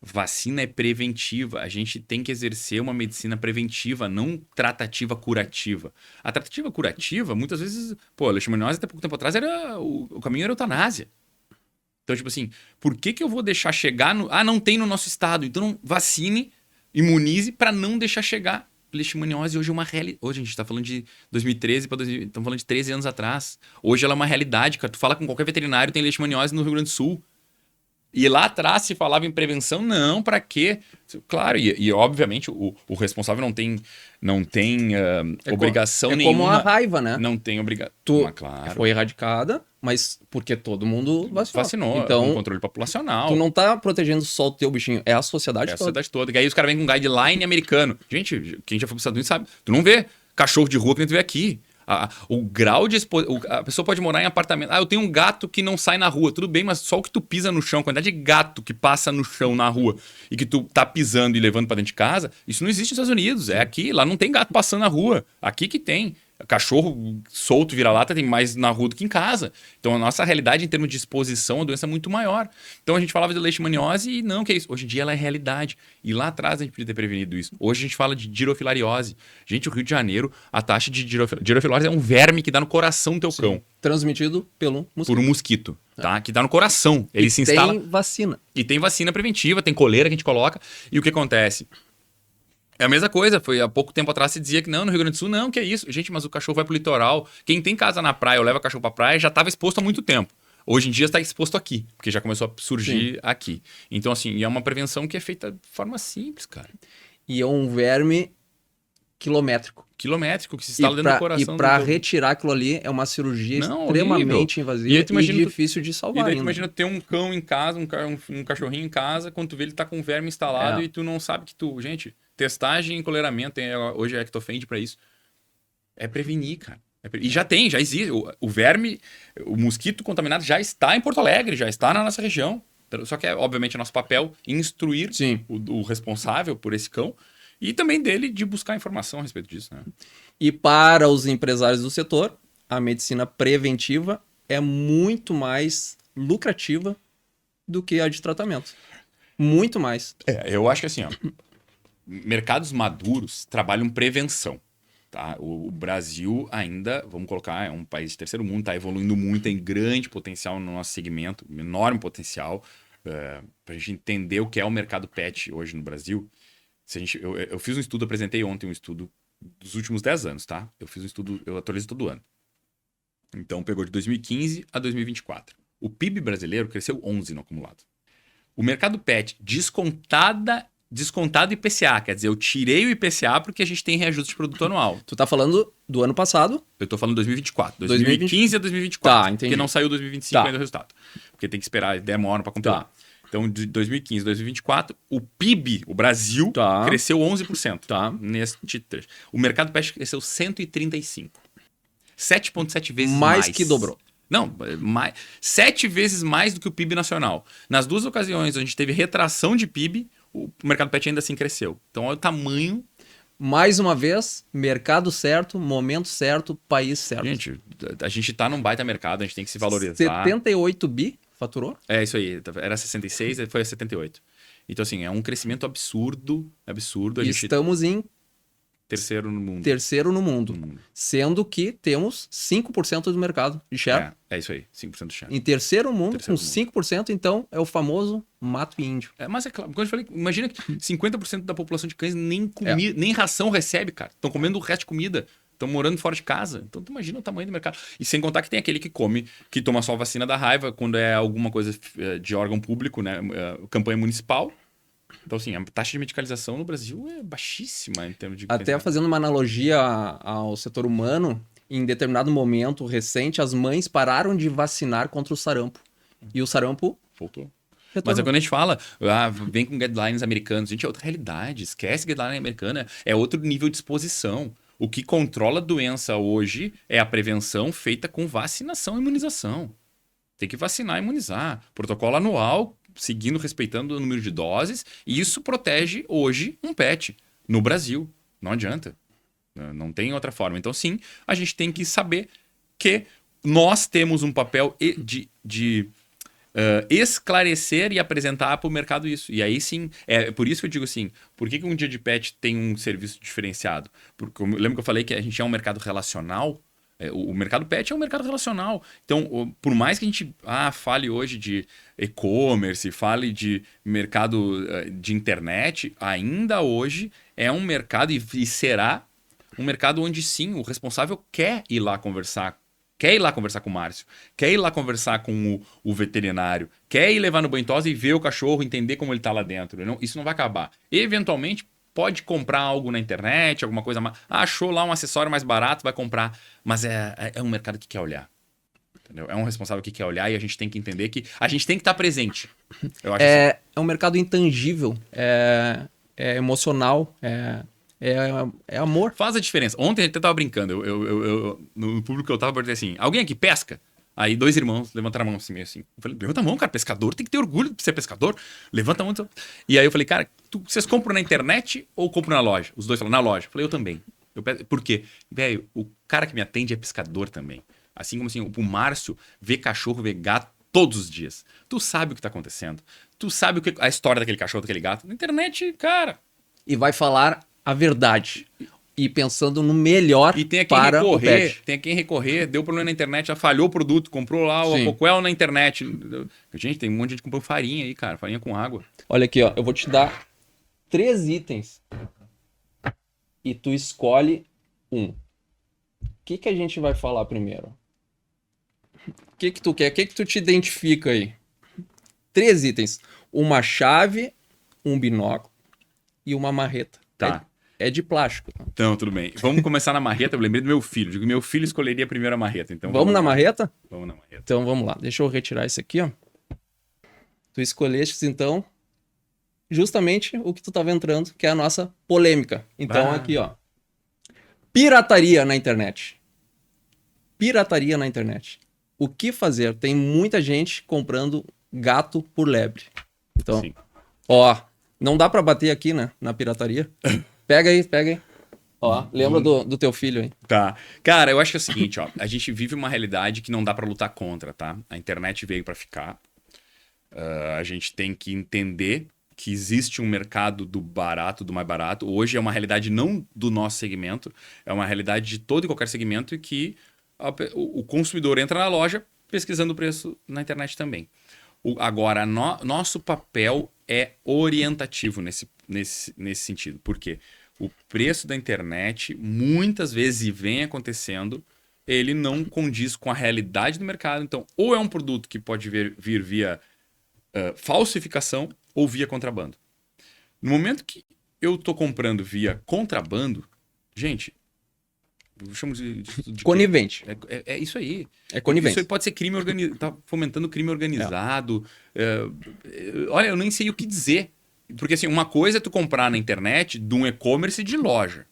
vacina é preventiva. A gente tem que exercer uma medicina preventiva, não tratativa curativa. A tratativa curativa, muitas vezes, pô, a leishmaniose até pouco tempo atrás o caminho era a eutanásia. Então, tipo assim, por que eu vou deixar chegar no... Ah, não tem no nosso estado. Então, vacine, imunize para não deixar chegar. Leishmaniose hoje é uma realidade. Hoje a gente está falando de 2013 para 2000, estamos falando de 13 anos atrás. Hoje ela é uma realidade, cara. Tu fala com qualquer veterinário, tem leishmaniose no Rio Grande do Sul. E lá atrás se falava em prevenção, não, para quê? Claro, e obviamente o responsável não tem obrigação nenhuma. É como a raiva, né? Não tem obrigação. Claro. Foi erradicada, mas porque todo mundo vacinou. Então, um controle populacional. Tu não tá protegendo só o teu bichinho, é a sociedade toda. É a sociedade toda. E aí os caras vêm com um guideline americano. Gente, quem já foi para os Estados Unidos sabe. Tu não vê cachorro de rua que nem tu vê aqui. O grau de exposição. A pessoa pode morar em apartamento. Ah, eu tenho um gato que não sai na rua. Tudo bem, mas só o que tu pisa no chão, a quantidade de gato que passa no chão na rua e que tu tá pisando e levando pra dentro de casa, isso não existe nos Estados Unidos. É aqui, lá não tem gato passando na rua. Aqui que tem. Cachorro solto, vira-lata, tem mais na rua do que em casa. Então a nossa realidade em termos de exposição à doença é muito maior. Então a gente falava de leishmaniose e não, que é isso. Hoje em dia ela é realidade. E lá atrás a gente podia ter prevenido isso. Hoje a gente fala de girofilariose. Gente, o Rio de Janeiro, a taxa de girofilariose é um verme que dá no coração do teu cão. Transmitido pelo mosquito. Por um mosquito, tá? Que dá no coração. Ele se instala. Tem vacina. E tem vacina preventiva, tem coleira que a gente coloca. E o que acontece? É a mesma coisa, foi há pouco tempo atrás se dizia que não, no Rio Grande do Sul não, que é isso. Gente, mas o cachorro vai pro litoral. Quem tem casa na praia ou leva cachorro pra praia já estava exposto há muito tempo. Hoje em dia está exposto aqui, porque já começou a surgir aqui. Então, assim, é uma prevenção que é feita de forma simples, cara. E é um verme quilométrico. Quilométrico, que se instala dentro do coração. E para retirar aquilo ali é uma cirurgia extremamente invasiva e difícil de salvar. E daí tu imagina ter um cão em casa, um cachorrinho em casa, quando tu vê ele tá com verme instalado e tu não sabe que tu... Gente, testagem e encoleiramento, hoje é Ectofend para isso. É prevenir, cara. E já existe. O verme, o mosquito contaminado já está em Porto Alegre, já está na nossa região. Só que é, obviamente, nosso papel instruir o responsável por esse cão e também dele de buscar informação a respeito disso, né? E para os empresários do setor, a medicina preventiva é muito mais lucrativa do que a de tratamento. Muito mais. Eu acho que assim, ó, mercados maduros trabalham prevenção. Tá? O Brasil ainda, vamos colocar, é um país de terceiro mundo, está evoluindo muito, tem grande potencial no nosso segmento, enorme potencial. Para a gente entender o que é o mercado pet hoje no Brasil. Eu fiz um estudo, apresentei ontem um estudo dos últimos 10 anos, tá? Eu fiz um estudo, eu atualizo todo ano. Então, pegou de 2015 a 2024. O PIB brasileiro cresceu 11 no acumulado. O mercado pet, descontado IPCA, quer dizer, eu tirei o IPCA porque a gente tem reajuste de produto anual. Tu tá falando do ano passado? Eu tô falando 2024. 2015 a 2024. Tá, entendi. Porque não saiu 2025 ainda o resultado. Porque tem que esperar, demora para compilar. Então, de 2015 a 2024, o PIB, o Brasil, cresceu 11%. Neste trecho. O mercado pet cresceu 135%. 7,7 vezes mais. Mais que dobrou. Não, 7 vezes mais do que o PIB nacional. Nas duas ocasiões, a gente teve retração de PIB, o mercado pet ainda assim cresceu. Então, olha o tamanho. Mais uma vez, mercado certo, momento certo, país certo. Gente, a gente tá num baita mercado, a gente tem que se valorizar. 78 bi faturou? É isso aí, era 66, foi a 78. Então, assim, é um crescimento absurdo. Estamos em terceiro no mundo. Terceiro no mundo. Sendo que temos 5% do mercado de share. É isso aí, 5% de share. Em terceiro mundo, com 5%, então, é o famoso mato índio. Mas é claro, quando eu falei, imagina que 50% da população de cães nem comida, nem ração recebe, cara. Estão comendo o resto de comida. Estão morando fora de casa. Então, tu imagina o tamanho do mercado. E sem contar que tem aquele que come, que toma só a vacina da raiva quando é alguma coisa de órgão público, né? Campanha municipal. Então, assim, a taxa de medicalização no Brasil é baixíssima em termos de... Até fazendo uma analogia ao setor humano, em determinado momento recente, as mães pararam de vacinar contra o sarampo. E o sarampo... voltou. Mas é quando a gente fala, vem com guidelines americanos. Gente, é outra realidade. Esquece guideline americana. É outro nível de exposição. O que controla a doença hoje é a prevenção feita com vacinação e imunização. Tem que vacinar e imunizar. Protocolo anual, seguindo, respeitando o número de doses. E isso protege hoje um pet no Brasil. Não adianta. Não tem outra forma. Então, sim, a gente tem que saber que nós temos um papel de esclarecer e apresentar para o mercado isso. E aí sim, é por isso que eu digo assim, por que um dia de pet tem um serviço diferenciado? Porque eu lembro que eu falei que a gente é um mercado relacional. O mercado pet é um mercado relacional. Então, por mais que a gente fale hoje de e-commerce, fale de mercado de internet, ainda hoje é um mercado e será um mercado onde sim, o responsável quer ir lá conversar com o Márcio, quer ir lá conversar com o veterinário, quer ir levar no banho tosa e ver o cachorro, entender como ele está lá dentro. Isso não vai acabar. Eventualmente, pode comprar algo na internet, alguma coisa mais. Achou lá um acessório mais barato, vai comprar. Mas é um mercado que quer olhar. Entendeu? É um responsável que quer olhar e a gente tem que entender que a gente tem que estar presente. Eu acho assim. É um mercado intangível, é emocional, é amor. Faz a diferença. Ontem a gente tava brincando. No público que eu tava, eu perguntei assim: alguém aqui pesca? Aí 2 irmãos levantaram a mão assim, meio assim. Eu falei, levanta a mão, cara, pescador tem que ter orgulho de ser pescador. Levanta a mão. E aí eu falei, cara, vocês compram na internet ou compram na loja? Os dois falaram, na loja. Eu falei, eu também. Por quê? Velho, o cara que me atende é pescador também. Assim como assim, o Márcio vê cachorro, vê gato todos os dias. Tu sabe o que tá acontecendo. Tu sabe a história daquele cachorro, daquele gato. Na internet, cara. E vai falar a verdade. E pensando no melhor e tem a quem para recorrer, o pet. Tem a quem recorrer, deu problema na internet, já falhou o produto, comprou lá o Apoquel na internet. Gente, tem um monte de gente que comprou farinha aí, cara, farinha com água. Olha aqui, ó, eu vou te dar 3 itens e tu escolhe um. O que a gente vai falar primeiro? O que tu quer? O que tu te identifica aí? 3 itens. Uma chave, um binóculo e uma marreta. Tá. É de plástico. Então, tudo bem. Vamos começar na marreta. Eu lembrei do meu filho. Digo que meu filho escolheria primeiro a marreta. Então Vamos na marreta? Vamos na marreta. Então vamos lá. Deixa eu retirar isso aqui, ó. Tu escolheste, então, justamente o que tu estava entrando, que é a nossa polêmica. Então, aqui, ó. Pirataria na internet. Pirataria na internet. O que fazer? Tem muita gente comprando gato por lebre. Então, Sim. Ó, não dá pra bater aqui, né? Na pirataria. Pega aí. Ó, lembra do teu filho aí. Tá. Cara, eu acho que é o seguinte, ó. A gente vive uma realidade que não dá pra lutar contra, tá? A internet veio pra ficar. A gente tem que entender que existe um mercado do barato, do mais barato. Hoje é uma realidade não do nosso segmento, é uma realidade de todo e qualquer segmento e que o consumidor entra na loja pesquisando o preço na internet também. Agora, nosso papel é orientativo nesse sentido. Por quê? O preço da internet, muitas vezes, e vem acontecendo, ele não condiz com a realidade do mercado. Então, ou é um produto que pode vir via falsificação ou via contrabando. No momento que eu estou comprando via contrabando, gente, eu chamo de Conivente. É isso aí. É conivente. Isso aí pode ser crime organizado. Tá fomentando crime organizado. Olha, eu nem sei o que dizer. Porque assim, uma coisa é tu comprar na internet de um e-commerce de loja.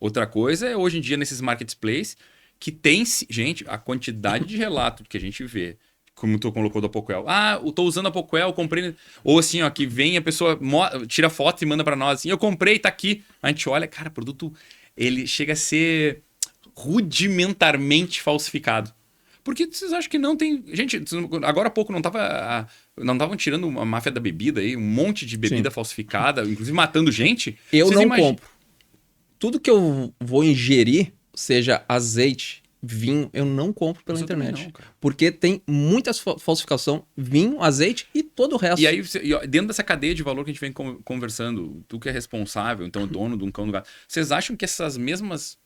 Outra coisa é hoje em dia nesses marketplaces que tem... Gente, a quantidade de relato que a gente vê, como tu colocou do Apoquel. Eu tô usando a Apoquel, comprei... Ou assim, ó, que vem a pessoa tira foto e manda pra nós. Assim, eu comprei, tá aqui. A gente olha, cara, o produto, ele chega a ser rudimentarmente falsificado. Porque vocês acham que não tem... Gente, agora há pouco não estavam tirando uma máfia da bebida aí, um monte de bebida falsificada, inclusive matando gente? Eu não compro. Tudo que eu vou ingerir, seja azeite, vinho, eu não compro pela internet. Não, porque tem muitas falsificação, vinho, azeite e todo o resto. E aí, dentro dessa cadeia de valor que a gente vem conversando, tu que é responsável, então dono de um cão do gato, vocês acham que essas mesmas...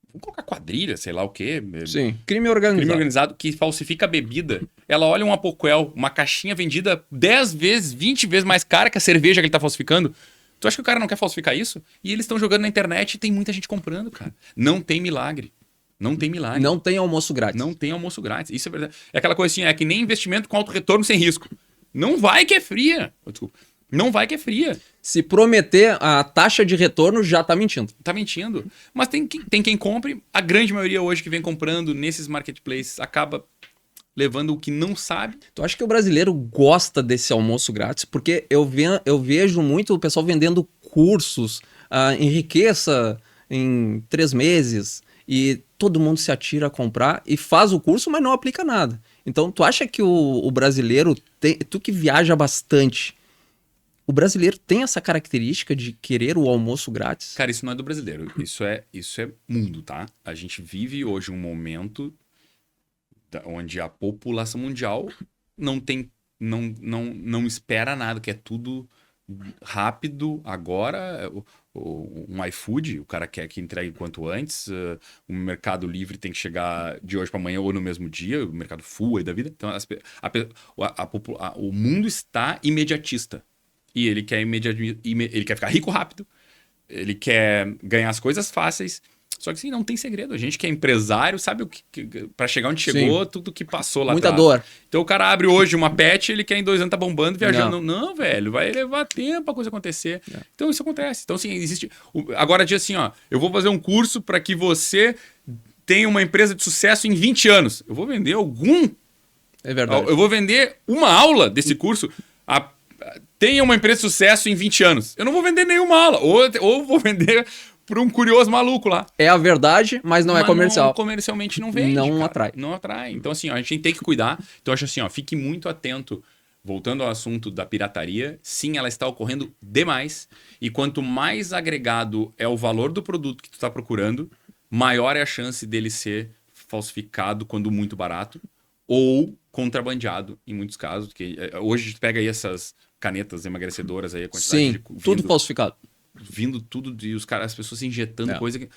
Vamos colocar quadrilha, sei lá o quê. Sim, crime organizado. Crime organizado que falsifica a bebida. Ela olha um Apoquel, uma caixinha vendida 10 vezes, 20 vezes mais cara que a cerveja que ele tá falsificando. Tu acha que o cara não quer falsificar isso? E eles estão jogando na internet e tem muita gente comprando, cara. Não tem milagre. Não tem milagre. Não tem almoço grátis. Não tem almoço grátis. Isso é verdade. É aquela coisa assim, é que nem investimento com alto retorno sem risco. Não vai que é fria. Desculpa. Não vai que é fria. Se prometer a taxa de retorno, já tá mentindo. Tá mentindo. Mas tem quem compre. A grande maioria hoje que vem comprando nesses marketplaces acaba levando o que não sabe. Tu acha que o brasileiro gosta desse almoço grátis? Porque eu vejo muito o pessoal vendendo cursos, enriqueça em 3 meses. e todo mundo se atira a comprar e faz o curso, mas não aplica nada. Então, tu acha que o brasileiro, tu que viaja bastante, o brasileiro tem essa característica de querer o almoço grátis? Cara, isso não é do brasileiro. Isso é mundo, tá? A gente vive hoje um momento onde a população mundial não espera nada, que é tudo rápido agora. Um iFood, o cara quer que entregue quanto antes. O Mercado Livre tem que chegar de hoje para amanhã ou no mesmo dia. O mercado full aí da vida. Então, o mundo está imediatista. E ele quer ele quer ficar rico rápido. Ele quer ganhar as coisas fáceis. Só que assim, não tem segredo. A gente que é empresário sabe o que para chegar onde chegou, Sim. tudo que passou lá Muita atrás. dor. Então o cara abre hoje uma pet, ele quer em 2 anos tá bombando, viajando. Não, velho, vai levar tempo a coisa acontecer. Então isso acontece. Então assim, existe... Agora diz assim, ó, eu vou fazer um curso para que você tenha uma empresa de sucesso em 20 anos. Eu vou vender É verdade. Eu vou vender uma aula desse curso. Tenha uma empresa de sucesso em 20 anos. Eu não vou vender nenhuma aula. Ou vou vender para um curioso maluco lá. É a verdade, mas não é comercial. Comercialmente não vende. Não cara. atrai. Não atrai. Então, assim, ó, a gente tem que cuidar. Então, eu acho assim, ó, fique muito atento. Voltando ao assunto da pirataria, sim, ela está ocorrendo demais. E quanto mais agregado é o valor do produto que tu está procurando, maior é a chance dele ser falsificado quando muito barato ou contrabandeado, em muitos casos. Porque hoje tu pega aí essas canetas emagrecedoras aí, a quantidade Sim, de tudo falsificado. Vindo tudo de as pessoas se injetando É. coisa que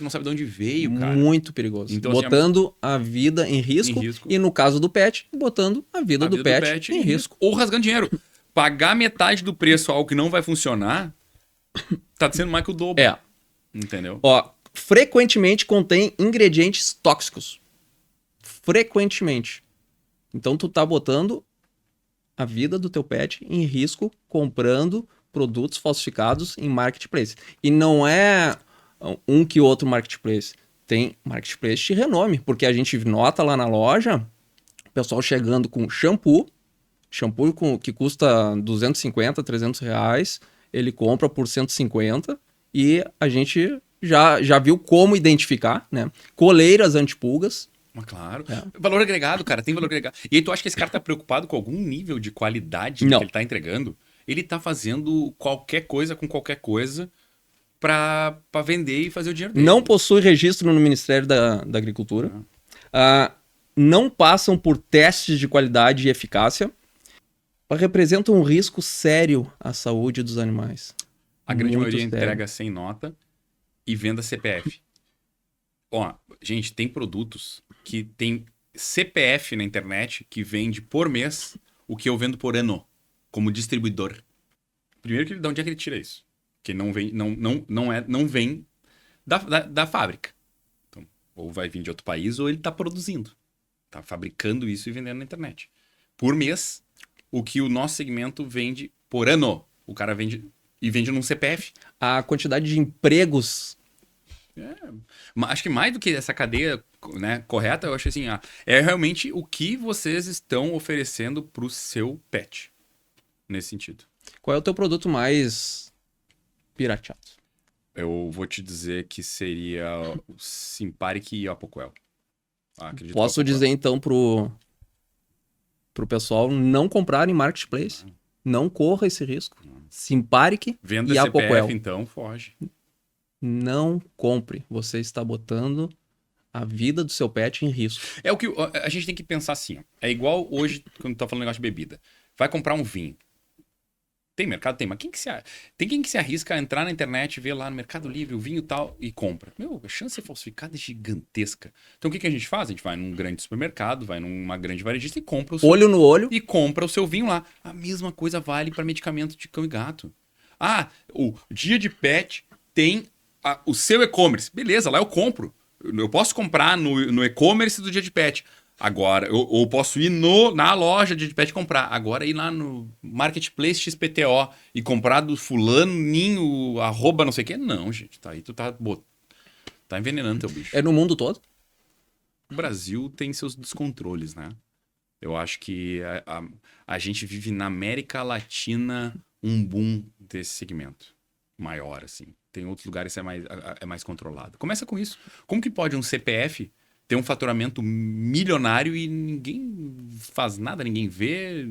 não sabe de onde veio, cara. Muito perigoso. Então, assim, botando a vida em risco, Em risco. e no caso do pet, botando a vida, do, pet em risco. Ou rasgando dinheiro. Pagar metade do preço a algo que não vai funcionar, tá sendo mais que o dobro. É. Entendeu? Ó, frequentemente contém ingredientes tóxicos. Frequentemente. Então tu tá botando a vida do teu pet em risco comprando produtos falsificados em marketplace. E não é um que outro marketplace. Tem marketplace de renome, porque a gente nota lá na loja o pessoal chegando com shampoo que custa 250, 300 reais, ele compra por 150 e a gente já viu como identificar, né? Coleiras antipulgas. Mas claro. É. Valor agregado, cara, tem valor agregado. E aí tu acha que esse cara tá preocupado com algum nível de qualidade Não. que ele tá entregando? Ele tá fazendo qualquer coisa com qualquer coisa pra vender e fazer o dinheiro dele. Não possui registro no Ministério da Agricultura. Não passam por testes de qualidade e eficácia. Representam um risco sério à saúde dos animais. A grande Muito maioria sério. entrega sem nota e venda CPF. Ó, gente, tem produtos que tem CPF na internet que vende por mês o que eu vendo por ano, como distribuidor. Primeiro que de onde é que ele tira isso? Porque não vem da fábrica. Então, ou vai vir de outro país ou ele está produzindo. Está fabricando isso e vendendo na internet. Por mês, o que o nosso segmento vende por ano. O cara vende num CPF. A quantidade de empregos. Acho que mais do que essa cadeia, né, correta, eu acho assim, é realmente o que vocês estão oferecendo para o seu pet. Nesse sentido. Qual é o teu produto mais pirateado? Eu vou te dizer que seria o Simparic e o Apoquel. Acredito Posso que o Apoquel. dizer então pro pessoal não comprar em marketplace. Não corra esse risco. Simparic Venda e CPF, Apoquel. então, foge. Não compre. Você está botando a vida do seu pet em risco. É o que a gente tem que pensar assim, ó. É igual hoje, quando tá falando negócio de bebida. Vai comprar um vinho. Tem mercado? Tem, mas quem que se arrisca a entrar na internet, ver lá no Mercado Livre o vinho e tal e compra? Meu, a chance de ser falsificada é gigantesca. Então o que a gente faz? A gente vai num grande supermercado, vai numa grande varejista e compra o seu Olho no olho. e compra o seu vinho lá. A mesma coisa vale para medicamento de cão e gato. O Dia de Pet tem o seu e-commerce. Beleza, lá eu compro. Eu posso comprar no e-commerce do Dia de Pet. Agora, eu posso ir na loja de pet comprar. Agora, ir lá no Marketplace XPTO e comprar do fulaninho, @ não sei o quê. Não, gente. Aí tu tá envenenando teu bicho. É no mundo todo. O Brasil tem seus descontroles, né? Eu acho que a gente vive na América Latina um boom desse segmento. Maior, assim. Tem outros lugares que é mais controlado. Começa com isso. Como que pode um CPF ter um faturamento milionário e ninguém faz nada, ninguém vê,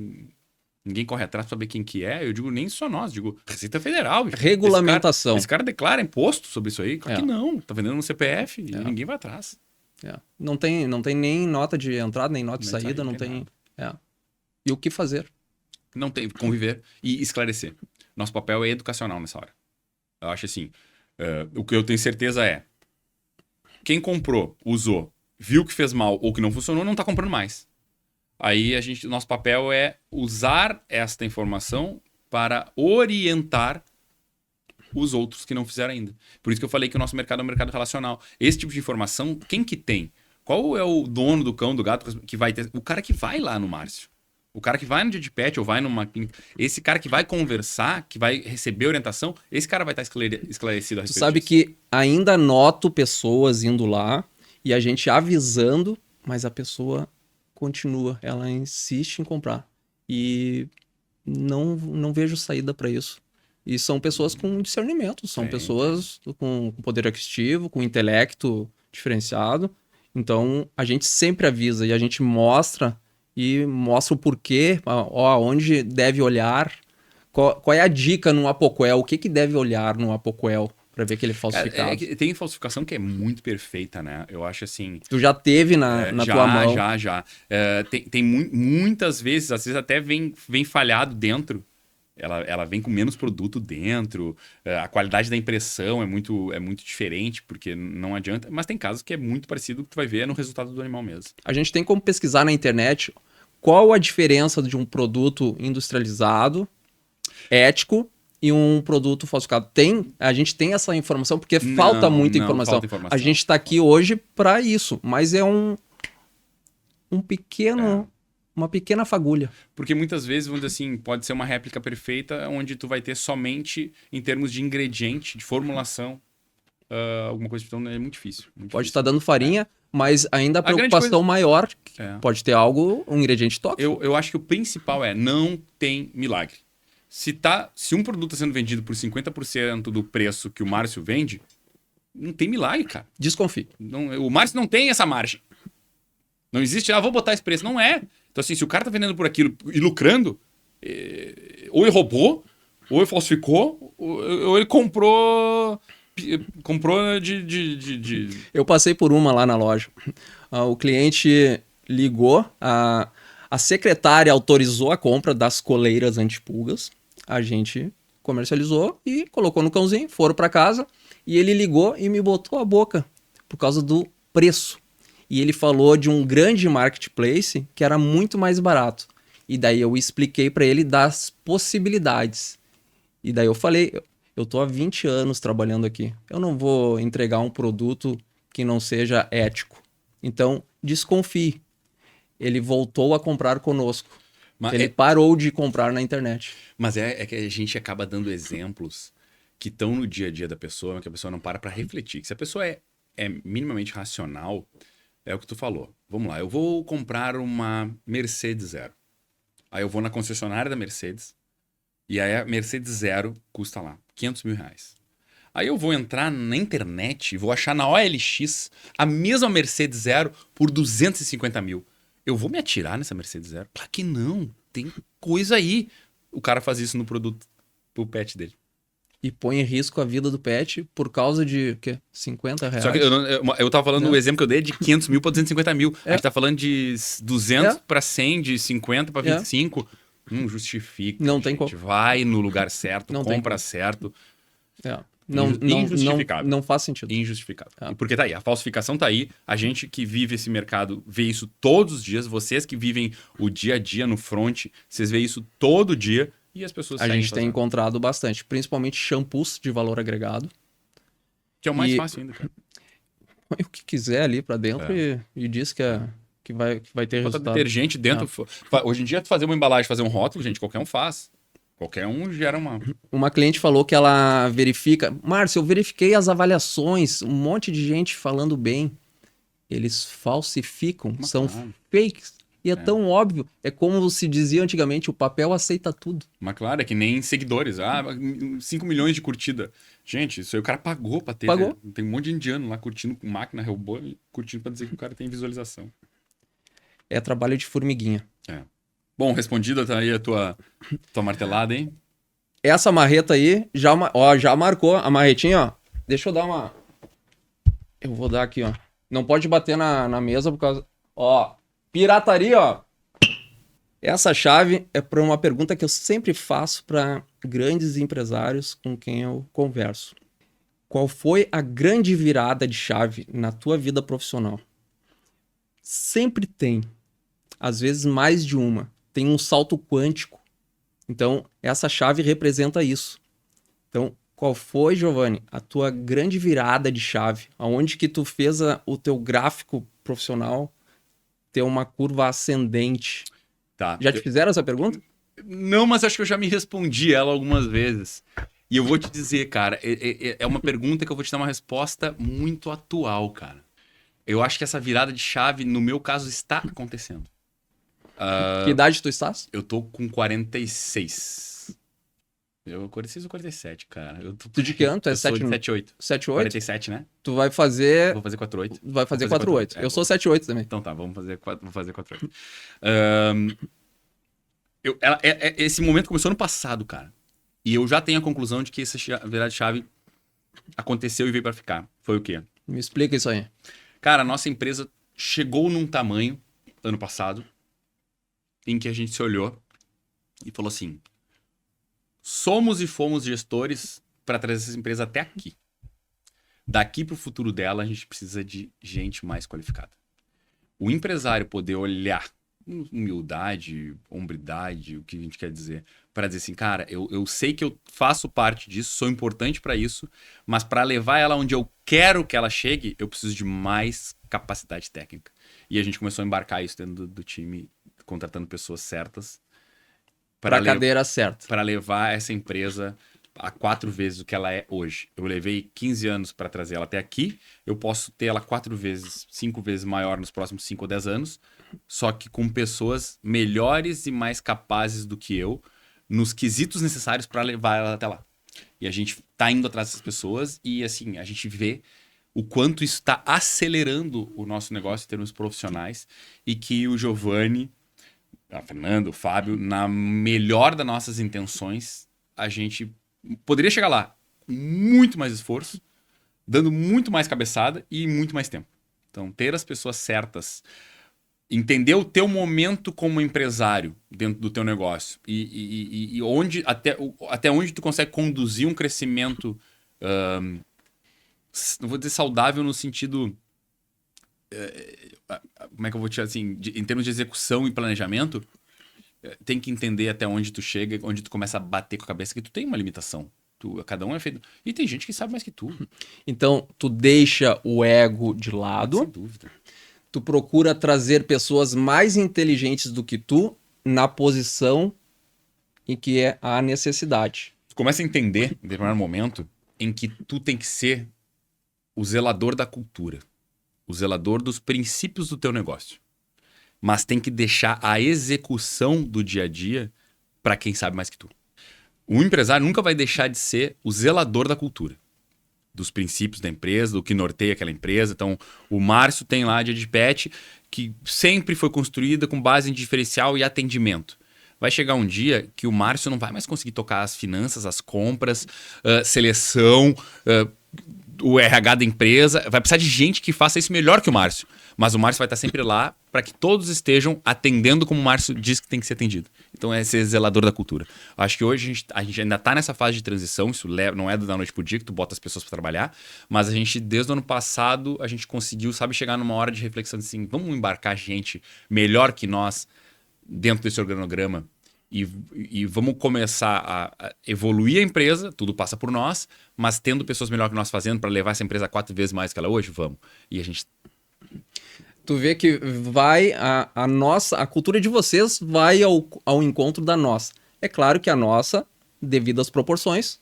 ninguém corre atrás para saber quem que é? Eu digo nem só nós, digo Receita Federal. Regulamentação. Esse cara declara imposto sobre isso aí. Aqui não, tá vendendo um CPF e É. ninguém vai atrás. Não tem nem nota de entrada, nem nota de Nem saída, saída, não nem tem. E o que fazer? Não tem, conviver e esclarecer. Nosso papel é educacional nessa hora. Eu acho assim, o que eu tenho certeza é, quem comprou, usou, viu que fez mal ou que não funcionou, não tá comprando mais. Aí nosso papel é usar esta informação para orientar os outros que não fizeram ainda. Por isso que eu falei que o nosso mercado é um mercado relacional. Esse tipo de informação, quem que tem? Qual é o dono do cão, do gato que vai ter? O cara que vai lá no Márcio. O cara que vai no dia de pet ou vai numa clínica. Esse cara que vai conversar, que vai receber orientação, esse cara vai estar esclarecido a Tu respeito sabe disso. que ainda noto pessoas indo lá e a gente avisando, mas a pessoa continua, ela insiste em comprar. E não vejo saída para isso. E são pessoas com discernimento, são Sim. pessoas com poder aquisitivo, com intelecto diferenciado. Então, a gente sempre avisa e a gente mostra o porquê, onde deve olhar, qual é a dica no Apoquel, o que deve olhar no Apoquel para ver que ele é falsificado. Tem falsificação que é muito perfeita, né? Eu acho assim... Tu já teve na tua mão. Já. Tem muitas vezes, às vezes até vem falhado dentro. Ela vem com menos produto dentro. A qualidade da impressão é muito diferente, porque não adianta. Mas tem casos que é muito parecido, que tu vai ver no resultado do animal mesmo. A gente tem como pesquisar na internet qual a diferença de um produto industrializado, ético, e um produto falsificado. A gente tem essa informação porque falta muita informação. Falta informação. A gente está aqui hoje para isso, mas é uma pequena fagulha. Porque muitas vezes, vamos dizer assim, pode ser uma réplica perfeita onde tu vai ter somente em termos de ingrediente, de formulação, alguma coisa. Então é muito difícil. Pode estar dando farinha, mas ainda a grande preocupação maior É. pode ter um ingrediente tóxico. Eu acho que o principal não tem milagre. Se um produto está sendo vendido por 50% do preço que o Márcio vende, não tem milagre, cara. Desconfie. O Márcio não tem essa margem. Não existe, vou botar esse preço. Não é. Então, assim, se o cara tá vendendo por aquilo e lucrando, ou ele roubou, ou ele falsificou, ou ele comprou de... Eu passei por uma lá na loja. O cliente ligou, a secretária autorizou a compra das coleiras antipulgas. A gente comercializou e colocou no cãozinho, foram para casa e ele ligou e me botou a boca por causa do preço. E ele falou de um grande marketplace que era muito mais barato. E daí eu expliquei para ele das possibilidades. E daí eu falei, eu tô há 20 anos trabalhando aqui. Eu não vou entregar um produto que não seja ético. Então, desconfie. Ele voltou a comprar conosco. Mas ele parou de comprar na internet. Mas é que a gente acaba dando exemplos que estão no dia a dia da pessoa, que a pessoa não para refletir. Se a pessoa é minimamente racional, é o que tu falou. Vamos lá, eu vou comprar uma Mercedes Zero. Aí eu vou na concessionária da Mercedes e aí a Mercedes Zero custa lá R$500 mil. Aí eu vou entrar na internet e vou achar na OLX a mesma Mercedes Zero por 250 mil. Eu vou me atirar nessa Mercedes Zero? Claro que não. Tem coisa aí. O cara faz isso no produto pro pet dele. E põe em risco a vida do pet por causa de, o quê? R$50? Só que eu tava falando o exemplo que eu dei de 500 mil para 250 mil. A gente tá falando de 200 para 100, de 50 para 25. Não justifica. Não tem como. Vai no lugar certo, Não compra certo. Injustificável. Não faz sentido. Injustificável. Porque tá aí, a falsificação tá aí. A gente que vive esse mercado vê isso todos os dias. Vocês que vivem o dia a dia no front, vocês veem isso todo dia. E as pessoas A gente tem encontrado bastante, principalmente shampoos de valor agregado. Que é o mais fácil ainda, cara. Põe o que quiser ali pra dentro e diz que vai ter Bota resultado. detergente dentro. Hoje em dia, fazer uma embalagem, fazer um rótulo, gente, qualquer um faz. Qualquer um gera uma... Uma cliente falou que ela verifica... Márcio, eu verifiquei as avaliações, um monte de gente falando bem. Eles falsificam, são fakes. E é tão óbvio. É como se dizia antigamente, o papel aceita tudo. Mas claro, é que nem seguidores. 5 milhões de curtida. Gente, isso aí o cara pagou pra ter. Pagou. Né? Tem um monte de indiano lá curtindo com máquina, robô, e curtindo pra dizer que o cara tem visualização. É trabalho de formiguinha. É. Bom, respondida tá aí a tua martelada, hein? Essa marreta aí, já marcou a marretinha, ó. Deixa eu dar uma... Eu vou dar aqui, ó. Não pode bater na mesa por causa... Ó, pirataria, ó. Essa chave é para uma pergunta que eu sempre faço para grandes empresários com quem eu converso. Qual foi a grande virada de chave na tua vida profissional? Sempre tem. Às vezes mais de uma. Tem um salto quântico. Então, essa chave representa isso. Então, qual foi, Giovanni, a tua grande virada de chave? Aonde que tu fez o teu gráfico profissional ter uma curva ascendente? Tá. Já te fizeram essa pergunta? Não, mas acho que eu já me respondi ela algumas vezes. E eu vou te dizer, cara, é uma pergunta que eu vou te dar uma resposta muito atual, cara. Eu acho que essa virada de chave, no meu caso, está acontecendo. Que idade tu estás? Eu tô com 46. 46 ou 47, cara. Tu de que ano? Tu é 78. 78? 47, né? Tu vai fazer... Vou fazer 48. Vai fazer Vou fazer 48. 48. É, Eu sou 78 também. Então tá, vou fazer 48. Esse momento começou no passado, cara. E eu já tenho a conclusão de que essa virada de chave aconteceu e veio pra ficar. Foi o quê? Me explica isso aí. Cara, a nossa empresa chegou num tamanho, ano passado, em que a gente se olhou e falou assim: somos e fomos gestores para trazer essa empresa até aqui. Daqui pro futuro dela, a gente precisa de gente mais qualificada. O empresário poder olhar humildade, hombridade, o que a gente quer dizer, para dizer assim, cara, eu sei que eu faço parte disso, sou importante para isso, mas para levar ela onde eu quero que ela chegue, eu preciso de mais capacidade técnica. E a gente começou a embarcar isso dentro do time, contratando pessoas certas Para a cadeira certa. para levar essa empresa a 4 vezes o que ela é hoje. Eu levei 15 anos para trazer ela até aqui, eu posso ter ela 4 vezes, 5 vezes maior nos próximos 5 ou 10 anos, só que com pessoas melhores e mais capazes do que eu, nos quesitos necessários para levar ela até lá. E a gente tá indo atrás dessas pessoas e, assim, a gente vê o quanto isso está acelerando o nosso negócio em termos profissionais e que o Giovanni, a Fernanda, o Fábio, na melhor das nossas intenções, a gente poderia chegar lá com muito mais esforço, dando muito mais cabeçada e muito mais tempo. Então, ter as pessoas certas, entender o teu momento como empresário dentro do teu negócio e onde, até onde tu consegue conduzir um crescimento, não vou dizer saudável no sentido... como é que eu vou te dizer assim? Em termos de execução e planejamento, tem que entender até onde tu chega, onde tu começa a bater com a cabeça, que tu tem uma limitação. Cada um é feito... E tem gente que sabe mais que tu. Então, tu deixa o ego de lado. Sem dúvida. Tu procura trazer pessoas mais inteligentes do que tu na posição em que é a necessidade. Tu começa a entender, em determinado momento, em que tu tem que ser o zelador da cultura, o zelador dos princípios do teu negócio. Mas tem que deixar a execução do dia a dia para quem sabe mais que tu. O empresário nunca vai deixar de ser o zelador da cultura, dos princípios da empresa, do que norteia aquela empresa. Então, o Márcio tem lá a Edipet, que sempre foi construída com base em diferencial e atendimento. Vai chegar um dia que o Márcio não vai mais conseguir tocar as finanças, as compras, seleção, o RH da empresa. Vai precisar de gente que faça isso melhor que o Márcio. Mas o Márcio vai estar sempre lá para que todos estejam atendendo como o Márcio diz que tem que ser atendido. Então é ser zelador da cultura. Acho que hoje a gente ainda está nessa fase de transição, isso não é da noite pro dia que tu bota as pessoas para trabalhar, mas a gente, desde o ano passado, a gente conseguiu, chegar numa hora de reflexão assim, vamos embarcar gente melhor que nós dentro desse organograma e vamos começar a evoluir a empresa, tudo passa por nós, mas tendo pessoas melhor que nós fazendo para levar essa empresa 4 vezes mais que ela é hoje, vamos. E a gente... Tu vê que vai a cultura de vocês vai ao encontro da nossa. É claro que a nossa, devido às proporções,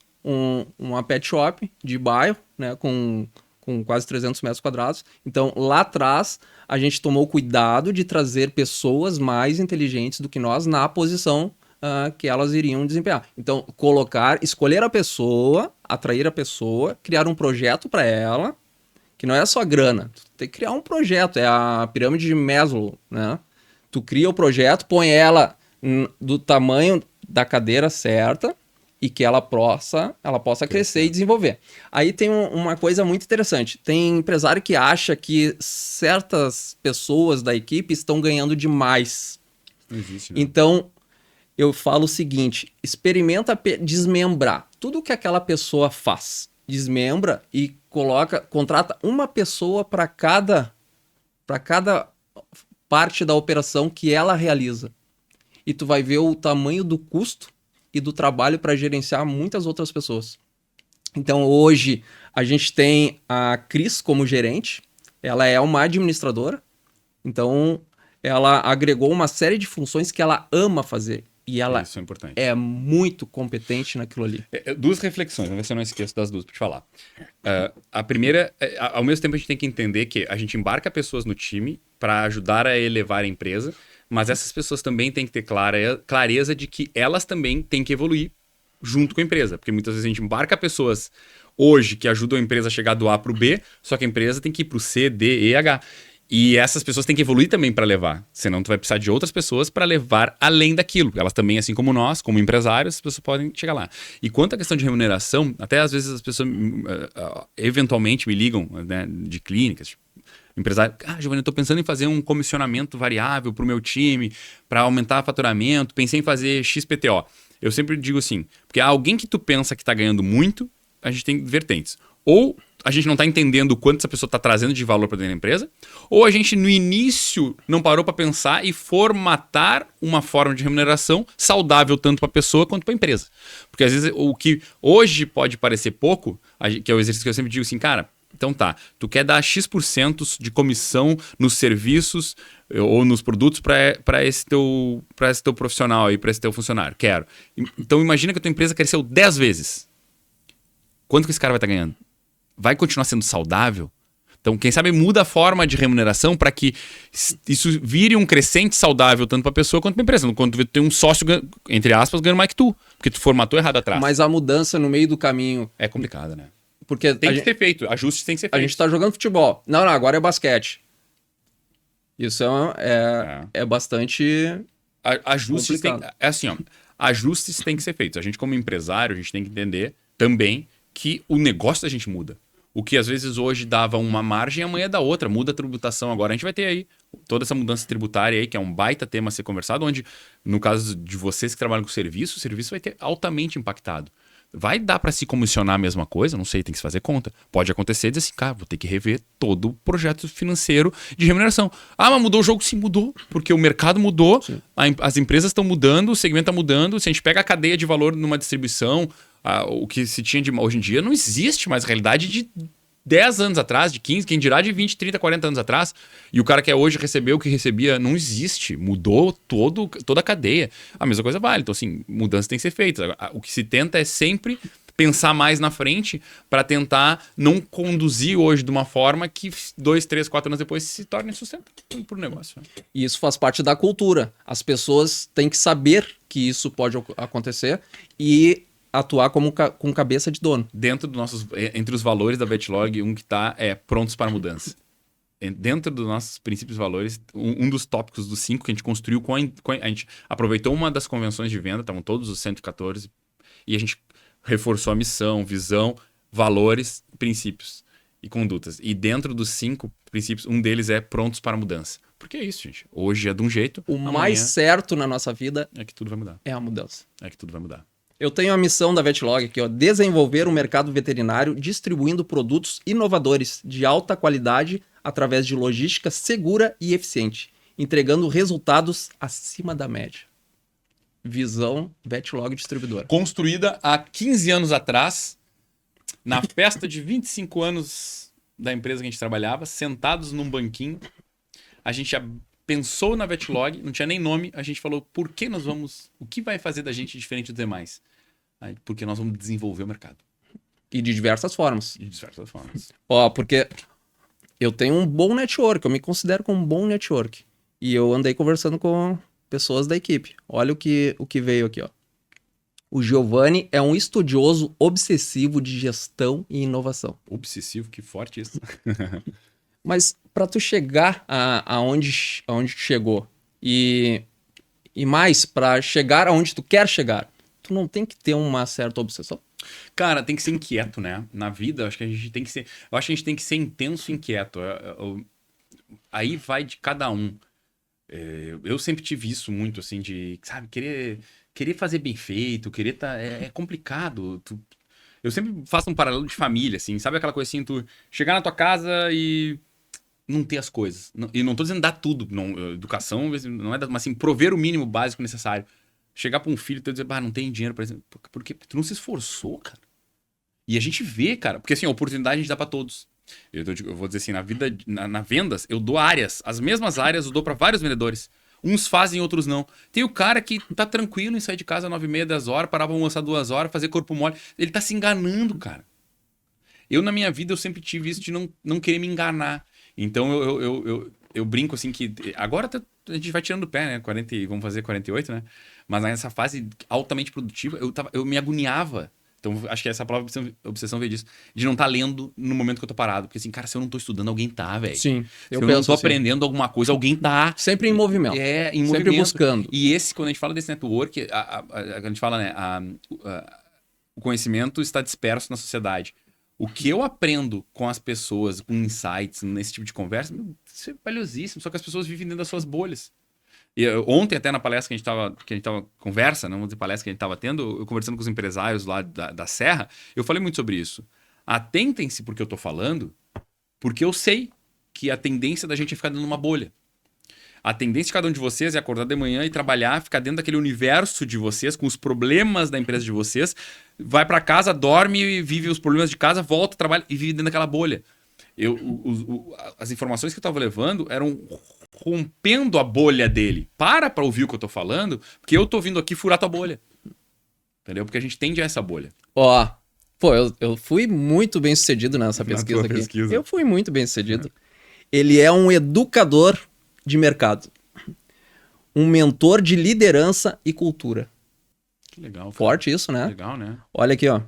uma pet shop de bairro, né, com com quase 300 metros quadrados. Então, lá atrás, a gente tomou cuidado de trazer pessoas mais inteligentes do que nós na posição que elas iriam desempenhar. Então, escolher a pessoa, atrair a pessoa, criar um projeto para ela, que não é só grana. Tu tem que criar um projeto, é a pirâmide de Maslow, né? Tu cria o projeto, põe ela do tamanho da cadeira certa e que ela possa crescer e desenvolver. Aí tem uma coisa muito interessante. Tem empresário que acha que certas pessoas da equipe estão ganhando demais. Não existe, né? Então, eu falo o seguinte, experimenta desmembrar tudo que aquela pessoa faz. Desmembra e contrata uma pessoa para cada parte da operação que ela realiza. E tu vai ver o tamanho do custo e do trabalho para gerenciar muitas outras pessoas. Então, hoje, a gente tem a Cris como gerente. Ela é uma administradora. Então, ela agregou uma série de funções que ela ama fazer. E ela Isso é importante. é muito competente naquilo ali. Duas reflexões, vamos ver se eu não esqueço das duas para te falar. A primeira, ao mesmo tempo a gente tem que entender que a gente embarca pessoas no time para ajudar a elevar a empresa, mas essas pessoas também têm que ter clareza de que elas também têm que evoluir junto com a empresa. Porque muitas vezes a gente embarca pessoas hoje que ajudam a empresa a chegar do A para o B, só que a empresa tem que ir para o C, D, E, H. E essas pessoas têm que evoluir também para levar. Senão tu vai precisar de outras pessoas para levar além daquilo. Elas também, assim como nós, como empresários, as pessoas podem chegar lá. E quanto à questão de remuneração, até às vezes as pessoas eventualmente me ligam, né, de clínicas, tipo, empresário, Giovanni, eu tô pensando em fazer um comissionamento variável pro meu time, para aumentar o faturamento, pensei em fazer XPTO. Eu sempre digo assim, porque alguém que tu pensa que tá ganhando muito, a gente tem vertentes. Ou a gente não está entendendo o quanto essa pessoa está trazendo de valor para dentro da empresa, ou a gente no início não parou para pensar e formatar uma forma de remuneração saudável tanto para a pessoa quanto para a empresa. Porque às vezes o que hoje pode parecer pouco, que é o exercício que eu sempre digo assim, cara, então tá, tu quer dar X% de comissão nos serviços ou nos produtos para esse teu profissional aí, para esse teu funcionário. Quero. Então imagina que a tua empresa cresceu 10 vezes. Quanto que esse cara vai estar ganhando? Vai continuar sendo saudável? Então, quem sabe muda a forma de remuneração para que isso vire um crescente saudável tanto para a pessoa quanto para a empresa. Quando tu tem um sócio, entre aspas, ganhando mais que tu, porque tu formatou errado atrás. Mas a mudança no meio do caminho... É complicada, né? Porque tem que ser feito, ajustes tem que ser feito. A gente tá jogando futebol. Não, agora é basquete. Isso é bastante ajustes complicado. assim, ó, ajustes tem que ser feitos. A gente como empresário, a gente tem que entender também que o negócio da gente muda. O que às vezes hoje dava uma margem, amanhã dá outra. Muda a tributação agora. A gente vai ter aí toda essa mudança tributária aí, que é um baita tema a ser conversado, onde, no caso de vocês que trabalham com serviço, o serviço vai ter altamente impactado. Vai dar para se comissionar a mesma coisa? Não sei, tem que se fazer conta. Pode acontecer e dizer assim, cara, vou ter que rever todo o projeto financeiro de remuneração. Mas mudou o jogo? Sim, mudou. Porque o mercado mudou, as empresas estão mudando, o segmento está mudando. Se a gente pega a cadeia de valor numa distribuição, o que se tinha de hoje em dia não existe mais realidade de 10 anos atrás, de 15, quem dirá de 20, 30, 40 anos atrás. E o cara que hoje recebeu o que recebia não existe. Mudou toda a cadeia. A mesma coisa vale. Então, assim, mudanças têm que ser feitas. O que se tenta é sempre pensar mais na frente para tentar não conduzir hoje de uma forma que 2, 3, 4 anos depois se torne sustentável para o negócio. E isso faz parte da cultura. As pessoas têm que saber que isso pode acontecer e atuar com cabeça de dono. Entre os valores da Vetlog, um que está prontos para mudança. Dentro dos nossos princípios e valores, um dos tópicos dos 5 que a gente construiu, a gente aproveitou uma das convenções de venda, estavam todos os 114, e a gente reforçou a missão, visão, valores, princípios e condutas. E dentro dos 5 princípios, um deles é prontos para mudança. Porque é isso, gente. Hoje é de um jeito, amanhã mais certo na nossa vida é que tudo vai mudar. É a mudança. É que tudo vai mudar. Eu tenho a missão da Vetlog aqui, desenvolver um mercado veterinário distribuindo produtos inovadores de alta qualidade através de logística segura e eficiente, entregando resultados acima da média. Visão Vetlog Distribuidora. Construída há 15 anos atrás, na festa de 25 anos da empresa que a gente trabalhava, sentados num banquinho, a gente pensou na Vetlog, não tinha nem nome, a gente falou, o que vai fazer da gente diferente dos demais? Porque nós vamos desenvolver o mercado. E de diversas formas. De diversas formas. Ó, porque eu tenho um bom network, eu me considero como um bom network. E eu andei conversando com pessoas da equipe. Olha o que veio aqui, ó. O Giovanni é um estudioso obsessivo de gestão e inovação. Obsessivo, que forte isso. Mas para tu chegar aonde tu chegou e mais para chegar aonde tu quer chegar, tu não tem que ter uma certa obsessão? Cara, tem que ser inquieto, né? Na vida, eu acho que a gente tem que ser. Eu acho que a gente tem que ser intenso e inquieto. Aí vai de cada um. Eu sempre tive isso muito, assim, de, sabe, querer fazer bem feito, querer tá. É complicado. Eu sempre faço um paralelo de família, assim, sabe aquela coisa assim, tu chegar na tua casa e não ter as coisas. E não tô dizendo dar tudo, não, educação não é, mas assim, prover o mínimo básico necessário. Chegar pra um filho e dizer, não tem dinheiro, por exemplo. Por quê? Porque tu não se esforçou, cara. E a gente vê, cara, porque assim, a oportunidade a gente dá pra todos. Eu vou dizer assim, na vida, na vendas, eu dou áreas, as mesmas áreas eu dou pra vários vendedores. Uns fazem, outros não. Tem o cara que tá tranquilo em sair de casa às 9h30, 10 horas, parar pra almoçar 2 horas, fazer corpo mole. Ele tá se enganando, cara. Eu, na minha vida, eu sempre tive isso de não querer me enganar. Então, eu brinco assim que... Agora a gente vai tirando o pé, né? 40, vamos fazer 48, né? Mas nessa fase altamente produtiva, eu me agoniava. Então, acho que essa palavra obsessão veio disso. De não estar lendo no momento que eu tô parado. Porque assim, cara, se eu não tô estudando, alguém tá, velho. Sim. Se eu não tô aprendendo alguma coisa, alguém tá. Sempre em movimento. Em sempre movimento. buscando. E quando a gente fala desse network, a gente fala, né? O conhecimento está disperso na sociedade. O que eu aprendo com as pessoas, com insights, nesse tipo de conversa, isso é valiosíssimo. Só que as pessoas vivem dentro das suas bolhas. E ontem, até na palestra que a gente tava conversa, não vamos dizer palestra que a gente tava tendo, eu conversando com os empresários lá da Serra, eu falei muito sobre isso. Atentem-se porque eu tô falando, porque eu sei que a tendência da gente é ficar dentro de uma bolha. A tendência de cada um de vocês é acordar de manhã e trabalhar, ficar dentro daquele universo de vocês, com os problemas da empresa de vocês, vai para casa, dorme, vive os problemas de casa, volta, trabalha e vive dentro daquela bolha. As informações que eu estava levando eram rompendo a bolha dele. Para ouvir o que eu tô falando, porque eu tô vindo aqui furar tua bolha. Entendeu? Porque a gente tende a essa bolha. Ó, pô, eu fui muito bem sucedido nessa pesquisa aqui. Pesquisa. Eu fui muito bem sucedido. Ele é um educador de mercado. Um mentor de liderança e cultura. Que legal. Cara. Forte isso, né? Legal, né? Olha aqui, ó.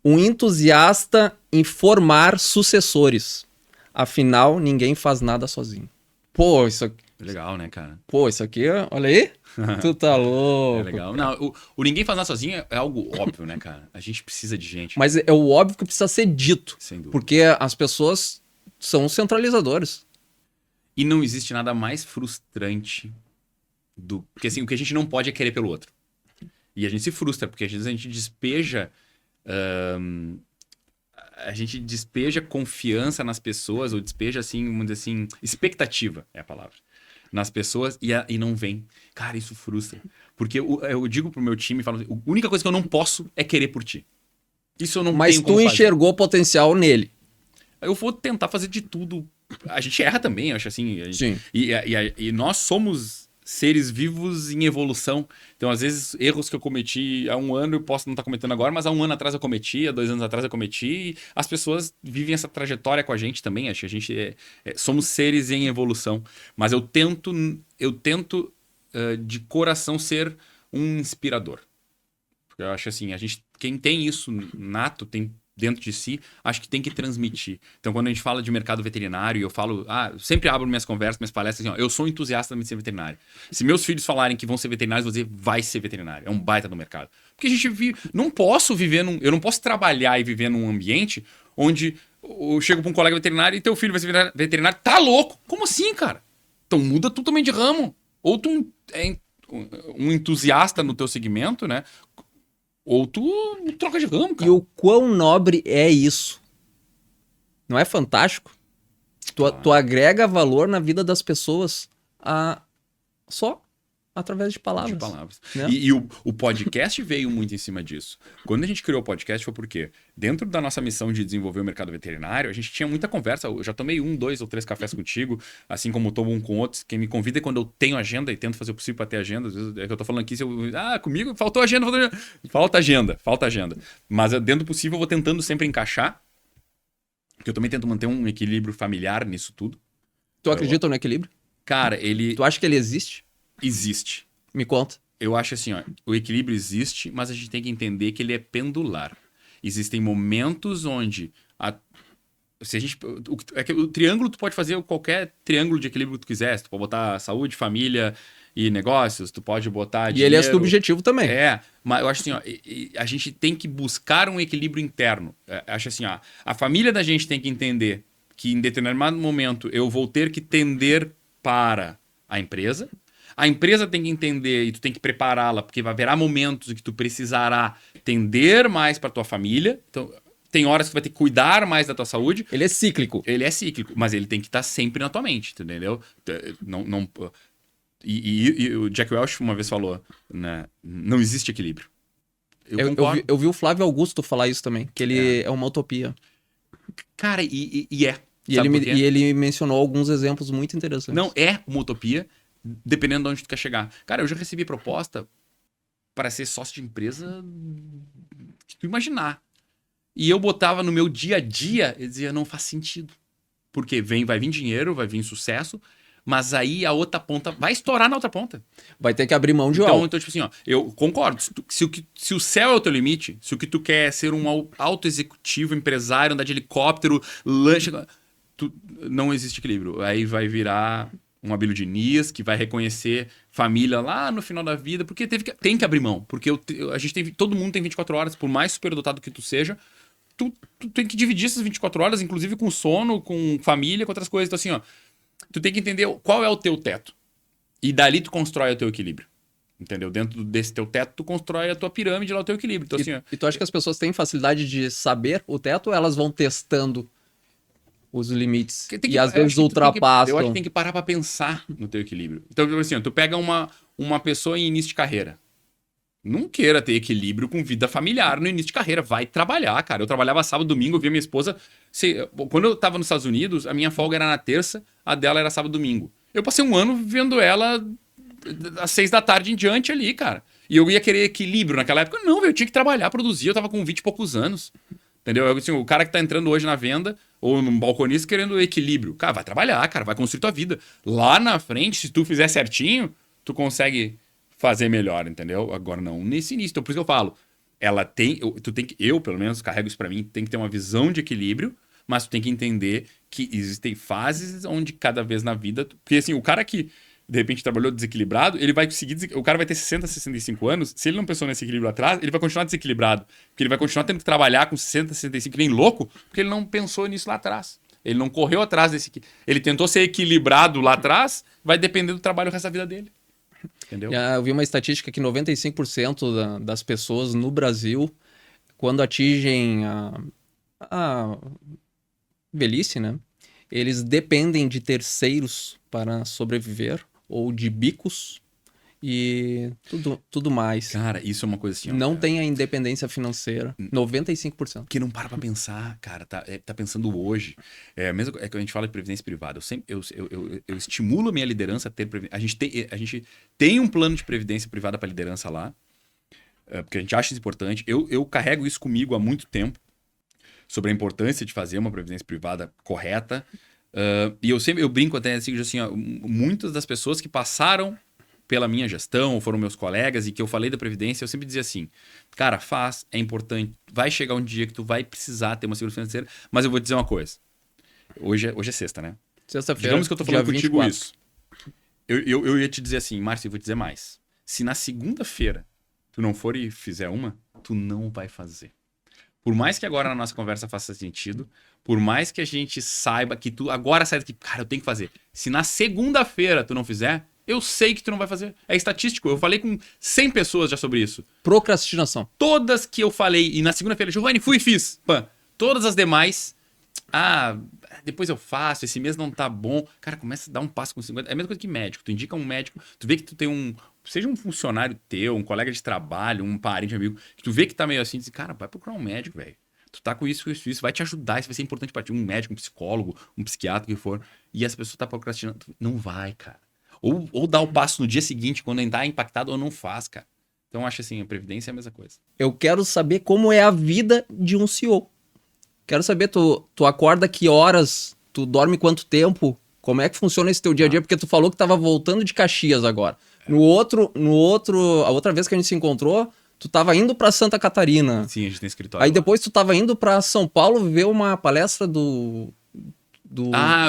Um entusiasta em formar sucessores. Afinal, ninguém faz nada sozinho. Pô, isso aqui... Legal, né, cara? Pô, isso aqui, olha aí. Tu tá louco. É legal. Não, o ninguém faz nada sozinho é algo óbvio, né, cara? A gente precisa de gente. Mas é o óbvio que precisa ser dito. Sem dúvida. Porque as pessoas são centralizadores. E não existe nada mais frustrante porque assim, o que a gente não pode é querer pelo outro. E a gente se frustra, porque às vezes a gente despeja... a gente despeja confiança nas pessoas, ou despeja, assim, vamos dizer assim, expectativa é a palavra, nas pessoas e não vem. Cara, isso frustra. Porque eu digo pro meu time, falo, a única coisa que eu não posso é querer por ti. Isso eu não Mas tenho tu como enxergou potencial nele. Eu vou tentar fazer de tudo. A gente erra também, eu acho assim. Sim. E nós somos seres vivos em evolução. Então, às vezes, erros que eu cometi há um ano eu posso não estar cometendo agora, mas há um ano atrás eu cometi, há 2 anos atrás eu cometi. E as pessoas vivem essa trajetória com a gente também. Acho que a gente somos seres em evolução. Mas eu tento de coração ser um inspirador. Porque eu acho assim, quem tem isso nato, tem dentro de si, acho que tem que transmitir. Então, quando a gente fala de mercado veterinário, eu falo, eu sempre abro minhas conversas, minhas palestras, assim, eu sou entusiasta da medicina veterinária. Se meus filhos falarem que vão ser veterinários, eu vou dizer, vai ser veterinário. É um baita no mercado. Porque a gente vive, eu não posso trabalhar e viver num ambiente onde eu chego para um colega veterinário e teu filho vai ser veterinário. Tá louco? Como assim, cara? Então muda tu também de ramo. Ou tu é um entusiasta no teu segmento, né? Ou tu troca de ramo, cara. E o quão nobre é isso? Não é fantástico? Tu agrega valor na vida das pessoas só através de palavras. De palavras. Né? E o podcast veio muito em cima disso. Quando a gente criou o podcast foi porque, dentro da nossa missão de desenvolver o mercado veterinário, a gente tinha muita conversa. Eu já tomei 1, 2 ou 3 cafés contigo, assim como tomo um com outros. Quem me convida é quando eu tenho agenda e tento fazer o possível para ter agenda. Às vezes é que eu tô falando aqui, comigo faltou agenda, falta agenda. Mas dentro do possível eu vou tentando sempre encaixar, porque eu também tento manter um equilíbrio familiar nisso tudo. Tu acredita no equilíbrio? Cara, ele Tu acha que ele existe? existe. Me conta. Eu acho assim, ó, o equilíbrio existe, mas a gente tem que entender que ele é pendular. Existem momentos onde se a gente, o triângulo tu pode fazer qualquer triângulo de equilíbrio que tu quiser. Tu pode botar saúde, família e negócios, tu pode botar E ele é subjetivo também. Mas eu acho assim, ó, a gente tem que buscar um equilíbrio interno. Acho assim, ó, a família da gente tem que entender que em determinado momento eu vou ter que tender para a empresa. A empresa tem que entender e tu tem que prepará-la, porque vai haverá momentos em que tu precisará tender mais para tua família. Então, tem horas que tu vai ter que cuidar mais da tua saúde. Ele é cíclico. Ele é cíclico, mas ele tem que estar sempre na tua mente, entendeu? E o Jack Welch uma vez falou, né? Não existe equilíbrio. Eu vi o Flávio Augusto falar isso também, que ele é uma utopia. Cara, e é. E ele mencionou alguns exemplos muito interessantes. Não é uma utopia, dependendo de onde tu quer chegar. Cara, eu já recebi proposta para ser sócio de empresa que tu imaginar. E eu botava no meu dia a dia e dizia, não faz sentido. Porque vai vir dinheiro, vai vir sucesso, mas aí a outra ponta vai estourar na outra ponta. Vai ter que abrir mão de algo. Então, tipo assim, ó, eu concordo. Se o céu é o teu limite, se o que tu quer é ser um auto-executivo, empresário, andar de helicóptero, lanche... não existe equilíbrio. Aí vai virar um Abílio Diniz, que vai reconhecer família lá no final da vida, porque tem que abrir mão. Porque todo mundo tem 24 horas, por mais superdotado que tu seja, tu tem que dividir essas 24 horas, inclusive com sono, com família, com outras coisas. Então assim, ó, tu tem que entender qual é o teu teto. E dali tu constrói o teu equilíbrio. Entendeu? Dentro desse teu teto, tu constrói a tua pirâmide lá, o teu equilíbrio. Então, assim, ó, e tu acha que as pessoas têm facilidade de saber o teto ou elas vão testando os limites e às vezes ultrapassam? Eu acho que tem que parar pra pensar no teu equilíbrio. Então, assim, ó, tu pega uma pessoa em início de carreira. Não queira ter equilíbrio com vida familiar no início de carreira. Vai trabalhar, cara. Eu trabalhava sábado, domingo, eu via minha esposa... Quando eu tava nos Estados Unidos, a minha folga era na terça, a dela era sábado, domingo. Eu passei um ano vendo ela às 6 da tarde em diante ali, cara. E eu ia querer equilíbrio naquela época. Não, eu tinha que trabalhar, produzir. Eu tava com 20 e poucos anos. Entendeu? Assim, o cara que tá entrando hoje na venda ou num balconista querendo equilíbrio. Cara, vai trabalhar, cara. Vai construir tua vida. Lá na frente, se tu fizer certinho, tu consegue fazer melhor, entendeu? Agora não nesse início. Então, por isso que eu falo. Eu, pelo menos, carrego isso pra mim, tem que ter uma visão de equilíbrio, mas tu tem que entender que existem fases onde cada vez na vida... Porque assim, o cara que de repente trabalhou desequilibrado, ele vai conseguir... O cara vai ter 60, 65 anos, se ele não pensou nesse equilíbrio atrás, ele vai continuar desequilibrado. Porque ele vai continuar tendo que trabalhar com 60, 65, nem louco, porque ele não pensou nisso lá atrás. Ele não correu atrás desse... Ele tentou ser equilibrado lá atrás, vai depender do trabalho o resto da vida dele. Entendeu? Eu vi uma estatística que 95% das pessoas no Brasil, quando atingem a velhice, né? Eles dependem de terceiros para sobreviver, ou de bicos e tudo mais. Cara, isso é uma coisa assim... Não tem a independência financeira. 95%. Que não para pra pensar, cara. Tá pensando hoje. Mesmo que a gente fala de previdência privada. Eu estimulo a minha liderança a ter previdência. A gente tem um plano de previdência privada para liderança lá. Porque a gente acha isso importante. Eu carrego isso comigo há muito tempo. Sobre a importância de fazer uma previdência privada correta. E eu brinco até assim, ó, muitas das pessoas que passaram pela minha gestão, foram meus colegas, e que eu falei da Previdência, eu sempre dizia assim, cara, é importante, vai chegar um dia que tu vai precisar ter uma segurança financeira, mas eu vou dizer uma coisa, hoje é sexta, né? Sexta-feira, digamos que eu tô falando contigo 24. isso. Eu ia te dizer assim, Márcio, eu vou dizer mais. Se na segunda-feira tu não for e fizer uma, tu não vai fazer. Por mais que agora na nossa conversa faça sentido, por mais que a gente saiba que tu agora sai daqui, cara, eu tenho que fazer. Se na segunda-feira tu não fizer, eu sei que tu não vai fazer. É estatístico. Eu falei com 100 pessoas já sobre isso. Procrastinação. Todas que eu falei, e na segunda-feira, Giovanni, fui e fiz. Pã. Todas as demais, depois eu faço, esse mês não tá bom. Cara, começa a dar um passo com 50. É a mesma coisa que médico. Tu indica um médico, tu vê que tu tem seja um funcionário teu, um colega de trabalho, um parente, amigo, que tu vê que tá meio assim, diz, cara, vai procurar um médico, velho. Tu tá com isso vai te ajudar, isso vai ser importante pra ti. Um médico, um psicólogo, um psiquiatra, o que for. E essa pessoa tá procrastinando. Não vai, cara. Ou dá o passo no dia seguinte, quando ainda tá impactado, ou não faz, cara. Então, eu acho assim, a previdência é a mesma coisa. Eu quero saber como é a vida de um CEO. Quero saber, tu acorda que horas, tu dorme quanto tempo, como é que funciona esse teu dia a dia, porque tu falou que tava voltando de Caxias agora. A outra vez que a gente se encontrou, tu tava indo pra Santa Catarina. Sim, a gente tem escritório. Aí depois tu tava indo pra São Paulo ver uma palestra do...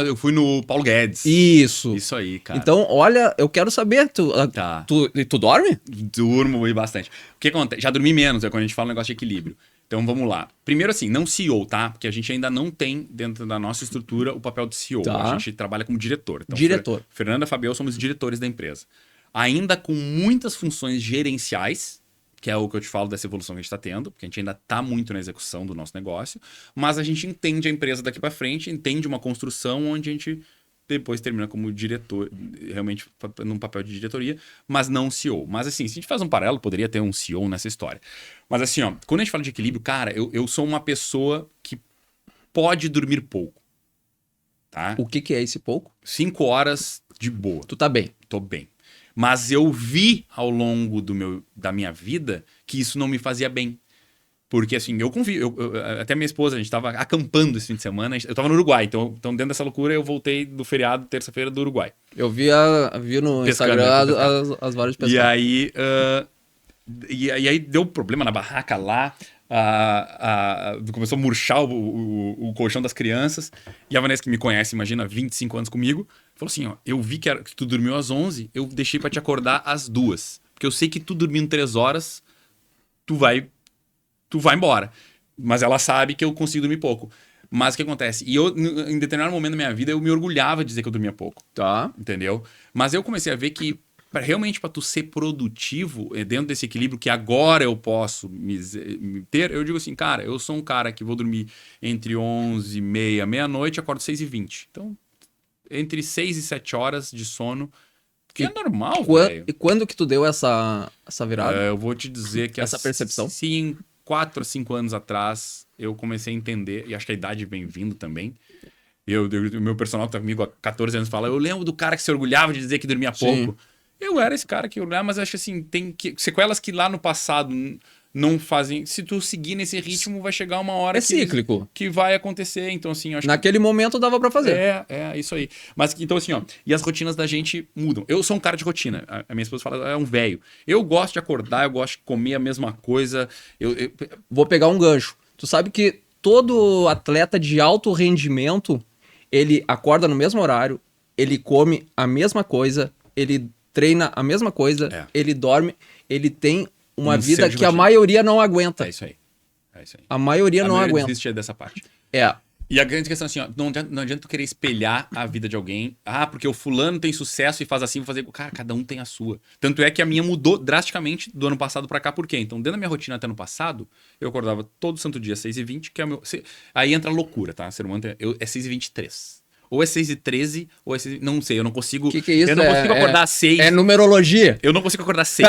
Eu fui no Paulo Guedes. Isso. Isso aí, cara. Então, olha, eu quero saber, Tá. tu dorme? Durmo e bastante. O que acontece? Já dormi menos, é quando a gente fala um negócio de equilíbrio. Então vamos lá. Primeiro assim, não CEO, tá? Porque a gente ainda não tem dentro da nossa estrutura o papel de CEO. Tá. A gente trabalha como diretor. Então, Diretor. Fernanda e Fabiel somos diretores da empresa. Ainda com muitas funções gerenciais, que é o que eu te falo dessa evolução que a gente está tendo, porque a gente ainda está muito na execução do nosso negócio, mas a gente entende a empresa daqui para frente, entende uma construção onde a gente depois termina como diretor, realmente num papel de diretoria, mas não CEO. Mas assim, se a gente faz um paralelo, poderia ter um CEO nessa história. Mas assim, ó, quando a gente fala de equilíbrio, cara, eu sou uma pessoa que pode dormir pouco, tá? O que é esse pouco? 5 horas de boa. Tu tá bem. Tô bem. Mas eu vi ao longo da minha vida que isso não me fazia bem. Porque assim, eu convivo. Até minha esposa, a gente tava acampando esse fim de semana. Eu tava no Uruguai. Então dentro dessa loucura, eu voltei do feriado, terça-feira, do Uruguai. Eu vi no Pescando, Instagram as várias pessoas. E aí. E aí deu problema na barraca lá. Começou a murchar o colchão das crianças. E a Vanessa, que me conhece, imagina, 25 anos comigo, falou assim: ó, eu vi que tu dormiu às 11, eu deixei pra te acordar às 2. Porque eu sei que tu dormindo 3 horas, tu vai embora. Mas ela sabe que eu consigo dormir pouco. Mas o que acontece? E eu, em determinado momento da minha vida, eu me orgulhava de dizer que eu dormia pouco. Tá. Entendeu? Mas eu comecei a ver que realmente para tu ser produtivo dentro desse equilíbrio que agora eu posso me ter, eu digo assim, cara, eu sou um cara que vou dormir entre 11h30, meia-noite, acordo 6h20. Então, entre 6 e 7 horas de sono, que é normal, velho. E quando que tu deu essa virada? Eu vou te dizer que Essa percepção? Sim, 4 a 5 anos atrás, eu comecei a entender, e acho que a idade vem vindo também. O meu personal que tá comigo há 14 anos fala, eu lembro do cara que se orgulhava de dizer que dormia pouco. Sim. Eu era esse cara que orgulhava, mas acho que assim, tem sequelas que lá no passado não fazem. Se tu seguir nesse ritmo, vai chegar uma hora cíclico. Que vai acontecer. Então, assim, acho Naquele momento dava pra fazer. É isso aí. Mas então, assim, ó, e as rotinas da gente mudam. Eu sou um cara de rotina. A minha esposa fala, é um velho. Eu gosto de acordar, eu gosto de comer a mesma coisa. Vou pegar um gancho. Tu sabe que todo atleta de alto rendimento, ele acorda no mesmo horário, ele come a mesma coisa, ele treina a mesma coisa, ele dorme, ele tem uma vida que a maioria não aguenta. É isso aí. A maioria não aguenta. Desiste dessa parte. É. E a grande questão é assim, ó, não adianta tu querer espelhar a vida de alguém. Porque o fulano tem sucesso e faz assim, vou fazer... Cara, cada um tem a sua. Tanto é que a minha mudou drasticamente do ano passado pra cá. Por quê? Então, dentro da minha rotina até ano passado, eu acordava todo santo dia às 6h20, que é o meu... Aí entra a loucura, tá? Ser humano é 6h23. Ou é 6h13, ou é 6h... Não sei, eu não consigo... Que é isso? Eu não consigo acordar às 6. É numerologia. Eu não consigo acordar às 6.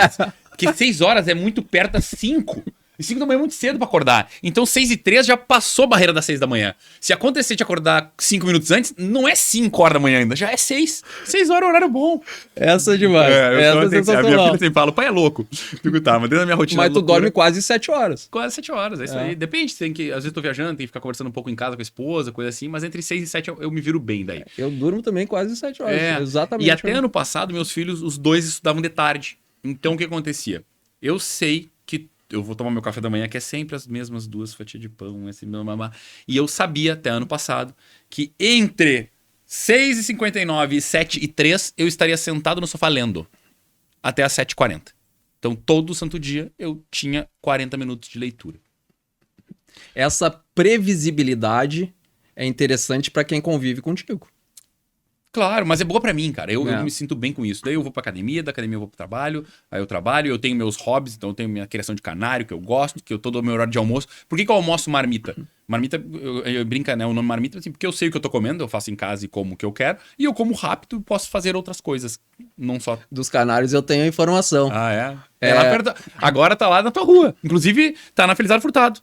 Porque 6 horas é muito perto das 5. E 5 da manhã é muito cedo pra acordar. Então 6h03 já passou a barreira das 6 da manhã. Se acontecer de acordar 5 minutos antes, não é 5 horas da manhã ainda, já é 6. 6 horas é horário bom. Essa é demais. Essa é sensacional. A minha filha sempre fala, o pai é louco. Digo, tá, mas dentro da minha rotina... Mas tu dorme quase 7 horas. Quase 7 horas, é isso aí. Depende, tem que... Às vezes tô viajando, tem que ficar conversando um pouco em casa com a esposa, coisa assim, mas entre 6 e 7 eu me viro bem daí. Eu durmo também quase 7 horas. Exatamente. E até ano passado, meus filhos, os dois estudavam de tarde. Então, o que acontecia? Eu sei que eu vou tomar meu café da manhã, que é sempre as mesmas 2 fatias de pão, esse meu mamá. E eu sabia, até ano passado, que entre 6h59 e 7h03, eu estaria sentado no sofá lendo. Até as 7h40. Então, todo santo dia, eu tinha 40 minutos de leitura. Essa previsibilidade é interessante pra quem convive contigo. Claro, mas é boa pra mim, cara. Eu me sinto bem com isso. Daí eu vou pra academia, da academia eu vou pro trabalho, aí eu trabalho, eu tenho meus hobbies, então eu tenho minha criação de canário, que eu gosto, que eu todo o meu horário de almoço. Por que eu almoço marmita? Marmita, eu brinca, né? O nome marmita, assim, porque eu sei o que eu tô comendo, eu faço em casa e como o que eu quero, e eu como rápido e posso fazer outras coisas, não só... Dos canários eu tenho a informação. Ah, é? É lá perto... Agora tá lá na tua rua. Inclusive, tá na Felizardo Furtado.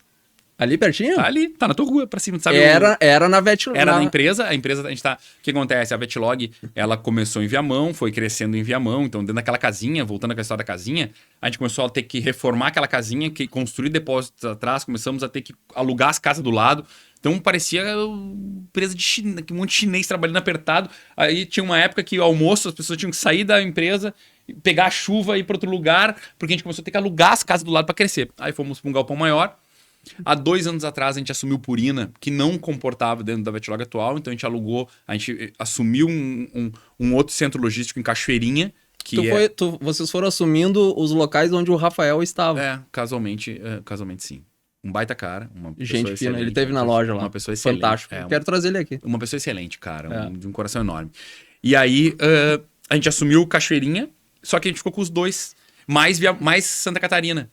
Ali pertinho? Tá ali, tá na tua rua, pra cima, sabe? Era na Vetlog. Era na empresa, a gente tá... O que acontece? A Vetlog, ela começou em Viamão, foi crescendo em Viamão, então dentro daquela casinha, voltando àquela história da casinha, a gente começou a ter que reformar aquela casinha, que construir depósitos atrás, começamos a ter que alugar as casas do lado, então parecia empresa de chinês, um monte de chinês trabalhando apertado. Aí tinha uma época que o almoço, as pessoas tinham que sair da empresa, pegar a chuva e ir para outro lugar, porque a gente começou a ter que alugar as casas do lado para crescer. Aí fomos para um galpão maior. Há 2 anos atrás a gente assumiu Purina, que não comportava dentro da Vetlog atual, então a gente assumiu um outro centro logístico em Cachoeirinha, que vocês foram assumindo os locais onde o Rafael estava. Casualmente sim. Um baita cara, uma pessoa Gente fina, excelente, ele teve na loja lá. uma pessoa excelente. Fantástico. Quero trazer ele aqui. Uma pessoa excelente, cara, de um coração enorme. E aí a gente assumiu Cachoeirinha, só que a gente ficou com os dois, mais Santa Catarina.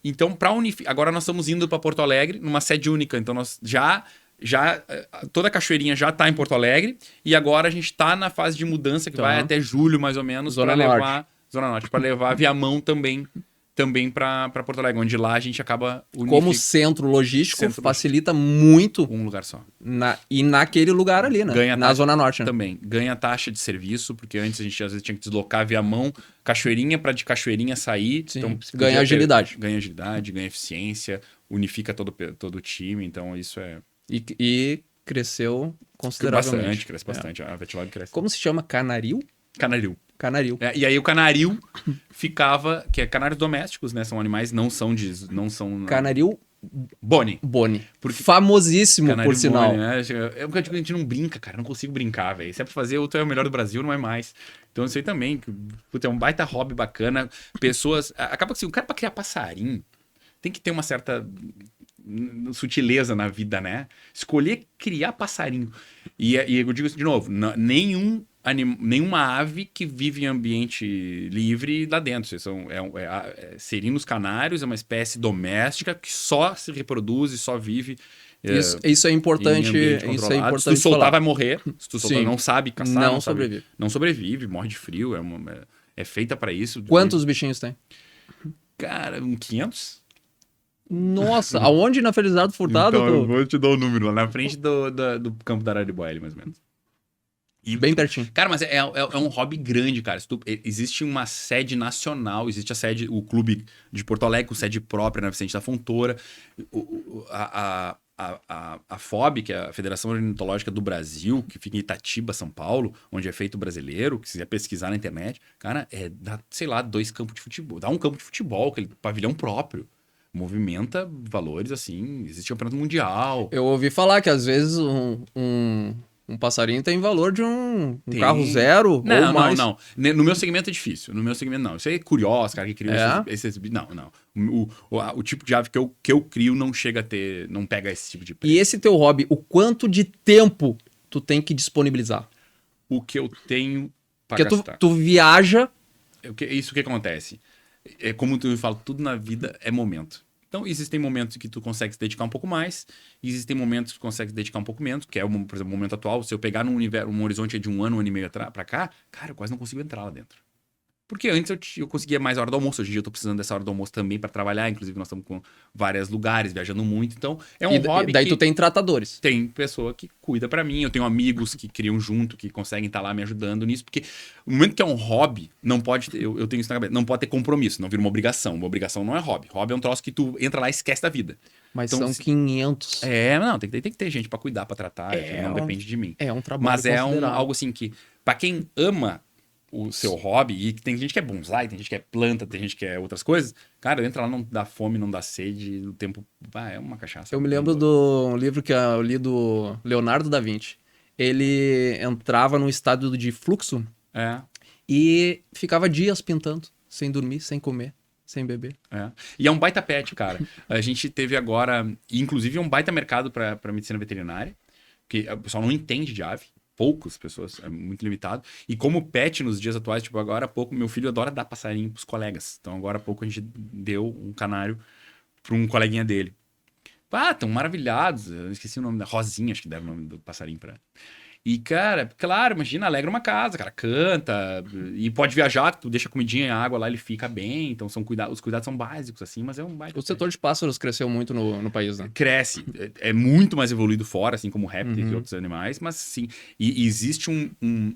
Então, para unificar, agora nós estamos indo para Porto Alegre, numa sede única. Então, nós já toda a Cachoeirinha já está em Porto Alegre. E agora a gente está na fase de mudança, que vai até julho, mais ou menos, para levar... Zona Norte, para levar Viamão também para Porto Alegre, onde lá a gente acaba como centro logístico, facilita muito um lugar só. E naquele lugar ali, né? Na Zona Norte. Né? Também. Ganha taxa de serviço, porque antes a gente às vezes tinha que deslocar Viamão, Cachoeirinha, para de Cachoeirinha sair. Sim. Então, ganha agilidade. Ganha agilidade, ganha eficiência, unifica todo o time, então isso é... E cresceu consideravelmente. Cresce bastante. A Vetlog cresce. Como se chama? Canaril? Canaril. E aí o canaril ficava, que é canários domésticos, né? São animais, não são... Canaril Boni. Porque famosíssimo, Canário por sinal. Boni, né? É porque a gente não brinca, cara. Não consigo brincar, velho. Se é pra fazer, o teu é o melhor do Brasil, não é mais. Então isso aí também. Puta, é um baita hobby bacana. Pessoas... Acaba que assim, o cara pra criar passarinho tem que ter uma certa sutileza na vida, né? Escolher criar passarinho. E eu digo isso de novo. Nenhuma ave que vive em ambiente livre lá dentro. Serinos canários é uma espécie doméstica que só se reproduz e só vive. Isso é importante. Se tu soltar, vai morrer. Se tu soltar, não sabe caçar, não sobrevive. Não sobrevive, morre de frio. É feita para isso. Quantos bichinhos tem? Cara, 500. Nossa, aonde na Felizardo Furtado? Então, eu vou te dar o número, lá na frente do campo da Araribóia, mais ou menos. E bem pertinho. Cara, mas é um hobby grande, cara. Existe uma sede nacional, existe o Clube de Porto Alegre, com sede própria na Vicente da Fontoura. A FOB, que é a Federação Ornitológica do Brasil, que fica em Itatiba, São Paulo, onde é feito o brasileiro, que se quiser pesquisar na internet, cara, dá, sei lá, 2 campos de futebol. Dá um campo de futebol, aquele pavilhão próprio. Movimenta valores assim, existe campeonato mundial. Eu ouvi falar que às vezes um passarinho tem valor de um carro zero ou mais. Não. No meu segmento é difícil. No meu segmento não. Isso aí é curioso, cara, que cria esses... Não. O tipo de ave que eu crio não chega a ter... Não pega esse tipo de preço. E esse teu hobby, o quanto de tempo tu tem que disponibilizar? O que eu tenho pra gastar. Tu viaja... Isso que acontece. É como tu me fala, tudo na vida é momento. Então, existem momentos que tu consegue se dedicar um pouco mais, e existem momentos que tu consegue se dedicar um pouco menos, que é, por exemplo, o momento atual. Se eu pegar um horizonte de um ano e meio pra cá, cara, eu quase não consigo entrar lá dentro. Porque antes eu conseguia mais a hora do almoço. Hoje em dia eu tô precisando dessa hora do almoço também para trabalhar. Inclusive, nós estamos com vários lugares, viajando muito. Então, é um hobby. Daí tu tem tratadores. Tem pessoa que cuida para mim. Eu tenho amigos que criam junto, que conseguem estar lá me ajudando nisso. Porque no momento que é um hobby, não pode ter, eu tenho isso na cabeça, não pode ter compromisso, não vira uma obrigação. Uma obrigação não é hobby. Hobby é um troço que tu entra lá e esquece da vida. Mas então, são 500. Não, tem que ter gente para cuidar, para tratar. Não depende de mim. É um trabalho. Mas algo assim que, para quem ama o seu hobby, e tem gente que é bonsai, tem gente que é planta, tem gente que é outras coisas, cara, entra lá, não dá fome, não dá sede, o tempo é uma cachaça. Eu me lembro do livro que eu li do Leonardo da Vinci. Ele entrava num estado de fluxo e ficava dias pintando, sem dormir, sem comer, sem beber. E é um baita pet, cara. A gente teve agora, inclusive, um baita mercado para medicina veterinária, que o pessoal não entende de ave. Poucas pessoas, é muito limitado. E como pet nos dias atuais, tipo, agora há pouco, meu filho adora dar passarinho pros colegas. Então, agora há pouco a gente deu um canário para um coleguinha dele. estão maravilhados. Eu esqueci o nome da Rosinha, acho que deve o nome do passarinho pra... E, cara, claro, imagina, alegra uma casa, cara, canta e pode viajar, tu deixa comidinha e água lá, ele fica bem. Então os cuidados são básicos, assim, mas é um baita. O setor de pássaros cresceu muito no país, né? Cresce, é muito mais evoluído fora, assim como répteis e outros animais, mas sim, e existe um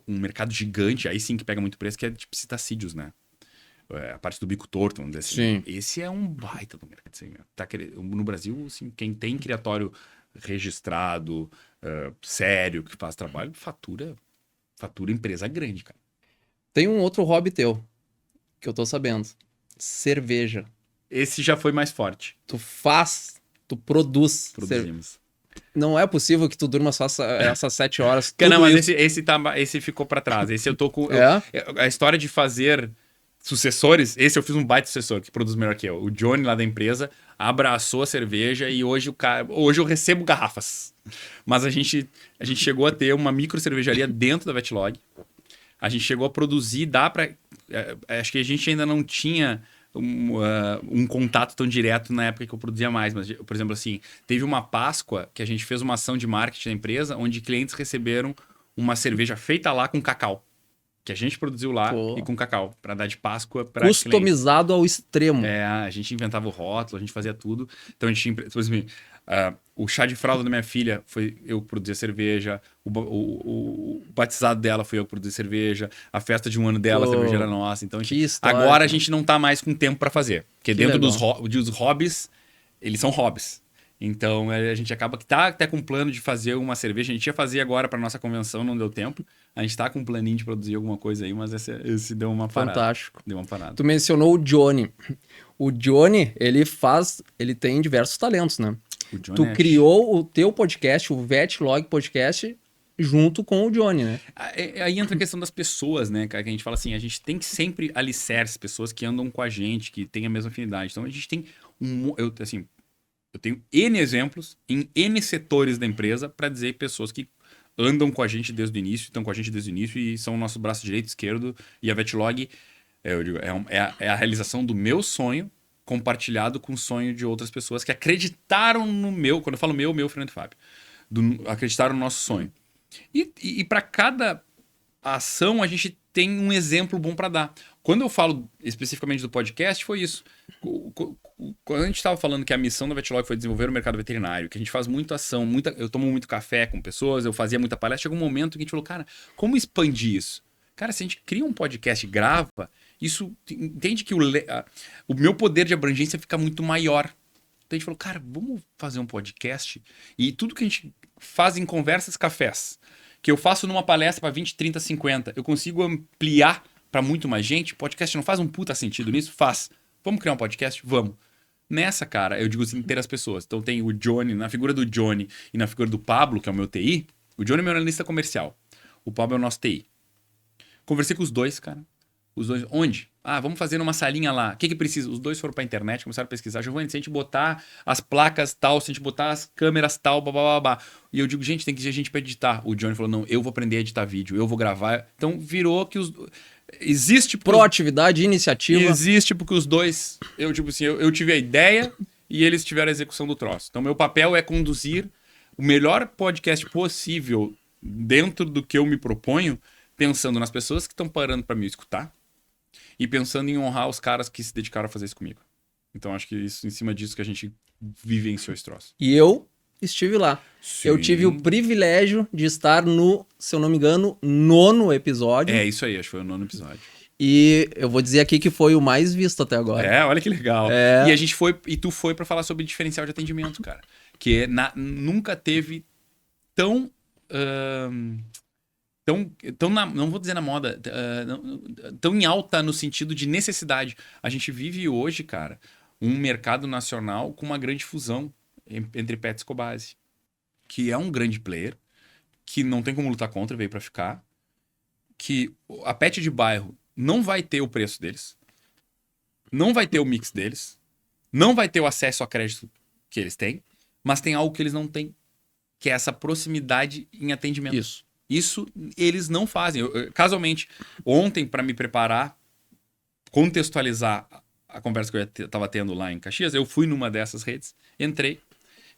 mercado gigante, aí sim que pega muito preço, que é tipo citacídeos, né? A parte do bico torto, vamos dizer assim. Sim. Esse é um baita do mercado. Assim, no Brasil, assim, quem tem criatório registrado, sério, que faz trabalho, fatura empresa grande, cara. Tem um outro hobby teu, que eu tô sabendo. Cerveja. Esse já foi mais forte. Tu produz. Produzimos. Não é possível que tu durma só essas 7 horas. Não, tudo mas isso. esse ficou pra trás. Esse eu tô com... É? A história de fazer sucessores, esse eu fiz um baita sucessor que produz melhor que eu. O Johnny lá da empresa abraçou a cerveja e hoje eu recebo garrafas. Mas a gente chegou a ter uma micro cervejaria dentro da Vetlog. A gente chegou a produzir, acho que a gente ainda não tinha um contato tão direto na época que eu produzia mais. Mas, por exemplo, assim, teve uma Páscoa que a gente fez uma ação de marketing da empresa onde clientes receberam uma cerveja feita lá com cacau. Que a gente produziu lá e com cacau, para dar de Páscoa para customizado ao extremo. A gente inventava o rótulo, a gente fazia tudo. Então a gente tinha, por exemplo, o chá de fralda da minha filha foi eu que produzia cerveja, o batizado dela foi eu que produzia cerveja, a festa de 1 ano dela, a cerveja era nossa. Então agora a gente não tá mais com tempo para fazer, porque dentro dos hobbies, eles são hobbies. Então a gente acaba que tá até com um plano de fazer uma cerveja. A gente ia fazer agora para nossa convenção, não deu tempo. A gente tá com um planinho de produzir alguma coisa aí, mas esse deu uma parada. Fantástico. Deu uma parada. Tu mencionou o Johnny. O Johnny, ele tem diversos talentos, né? Tu criou o teu podcast, o Vetlog Podcast, junto com o Johnny, né? Aí entra a questão das pessoas, né, cara? Que a gente fala assim, a gente tem que sempre alicerce pessoas que andam com a gente, que têm a mesma afinidade. Então a gente tem eu tenho N exemplos em N setores da empresa para dizer pessoas que andam com a gente desde o início, estão com a gente desde o início e são o nosso braço direito e esquerdo. E a Vetlog é a realização do meu sonho compartilhado com o sonho de outras pessoas que acreditaram no meu, quando eu falo meu Fernando Fábio, acreditaram no nosso sonho. E para cada ação a gente tem um exemplo bom para dar. Quando eu falo especificamente do podcast, foi isso. Quando a gente estava falando que a missão da Vetlog foi desenvolver o mercado veterinário, que a gente faz muita ação, eu tomo muito café com pessoas, eu fazia muita palestra, chegou um momento que a gente falou, cara, como expandir isso? Cara, se a gente cria um podcast e grava, isso entende que o meu poder de abrangência fica muito maior. Então a gente falou, cara, vamos fazer um podcast e tudo que a gente faz em conversas cafés, que eu faço numa palestra para 20, 30, 50, eu consigo ampliar para muito mais gente. Podcast não faz um puta sentido nisso? Faz. Vamos criar um podcast? Vamos. Nessa, cara, eu digo assim, ter as pessoas. Então tem o Johnny, na figura do Johnny e na figura do Pablo, que é o meu TI. O Johnny é meu analista comercial. O Pablo é o nosso TI. Conversei com os dois, cara. Os dois, onde? Vamos fazer numa salinha lá. O que precisa? Os dois foram pra internet, começaram a pesquisar. Giovanni, se a gente botar as placas tal, se a gente botar as câmeras tal, babá. E eu digo, gente, tem que ter gente pra editar. O Johnny falou, não, eu vou aprender a editar vídeo, eu vou gravar. Então virou que existe... Proatividade, iniciativa. Existe porque os dois... Eu tive a ideia e eles tiveram a execução do troço. Então meu papel é conduzir o melhor podcast possível dentro do que eu me proponho, pensando nas pessoas que estão parando pra me escutar e pensando em honrar os caras que se dedicaram a fazer isso comigo. Então acho que isso, em cima disso que a gente vivenciou esse troço. E eu estive lá. Sim. Eu tive o privilégio de estar no, se eu não me engano, 9º episódio. É isso aí, acho que foi o 9º episódio. E eu vou dizer aqui que foi o mais visto até agora. Olha que legal. E a gente tu foi pra falar sobre diferencial de atendimento, cara. Que nunca teve tão... não vou dizer na moda, tão em alta no sentido de necessidade. A gente vive hoje, cara, um mercado nacional com uma grande fusão entre Pets e Cobase, que é um grande player, que não tem como lutar contra, veio para ficar, que a Pet de bairro não vai ter o preço deles, não vai ter o mix deles, não vai ter o acesso a crédito que eles têm, mas tem algo que eles não têm, que é essa proximidade em atendimento. Isso eles não fazem. Casualmente, ontem, para me preparar, contextualizar a conversa que eu tava tendo lá em Caxias, eu fui numa dessas redes, entrei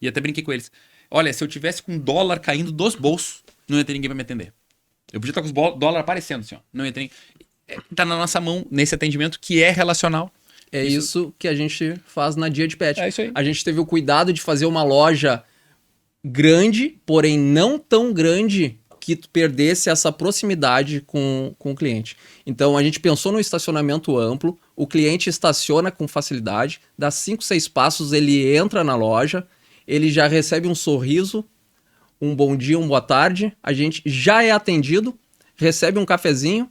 e até brinquei com eles. Olha, se eu tivesse com dólar caindo dos bolsos, não ia ter ninguém pra me atender. Eu podia estar com os dólar aparecendo, assim, ó. Não ia ter ninguém. Tá na nossa mão nesse atendimento que é relacional. É isso que a gente faz na Dia de Pet. É isso aí. A gente teve o cuidado de fazer uma loja grande, porém não tão grande que tu perdesse essa proximidade com o cliente. Então a gente pensou no estacionamento amplo, o cliente estaciona com facilidade, dá 5, 6 passos, ele entra na loja, ele já recebe um sorriso, um bom dia, uma boa tarde, a gente já é atendido, recebe um cafezinho,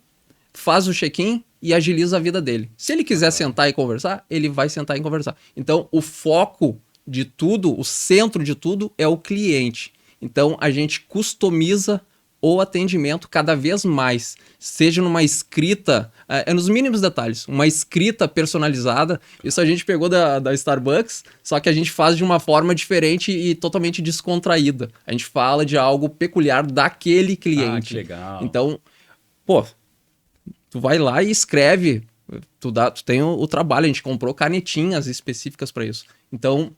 faz o check-in e agiliza a vida dele. Se ele quiser sentar e conversar, ele vai sentar e conversar. Então, o foco de tudo, o centro de tudo é o cliente. Então, a gente customiza o atendimento cada vez mais, seja numa escrita, nos mínimos detalhes, uma escrita personalizada. Isso a gente pegou da Starbucks, só que a gente faz de uma forma diferente e totalmente descontraída. A gente fala de algo peculiar daquele cliente. Ah, que legal. Então, pô, tu vai lá e escreve, tu tem o trabalho, a gente comprou canetinhas específicas para isso. Então,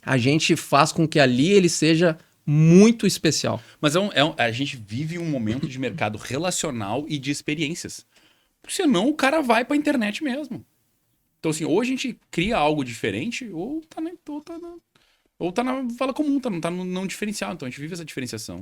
a gente faz com que ali ele seja muito especial. Mas a gente vive um momento de mercado relacional e de experiências. Porque senão o cara vai pra internet mesmo. Então, assim, ou a gente cria algo diferente, ou tá na vala comum, tá no não diferencial. Então, a gente vive essa diferenciação.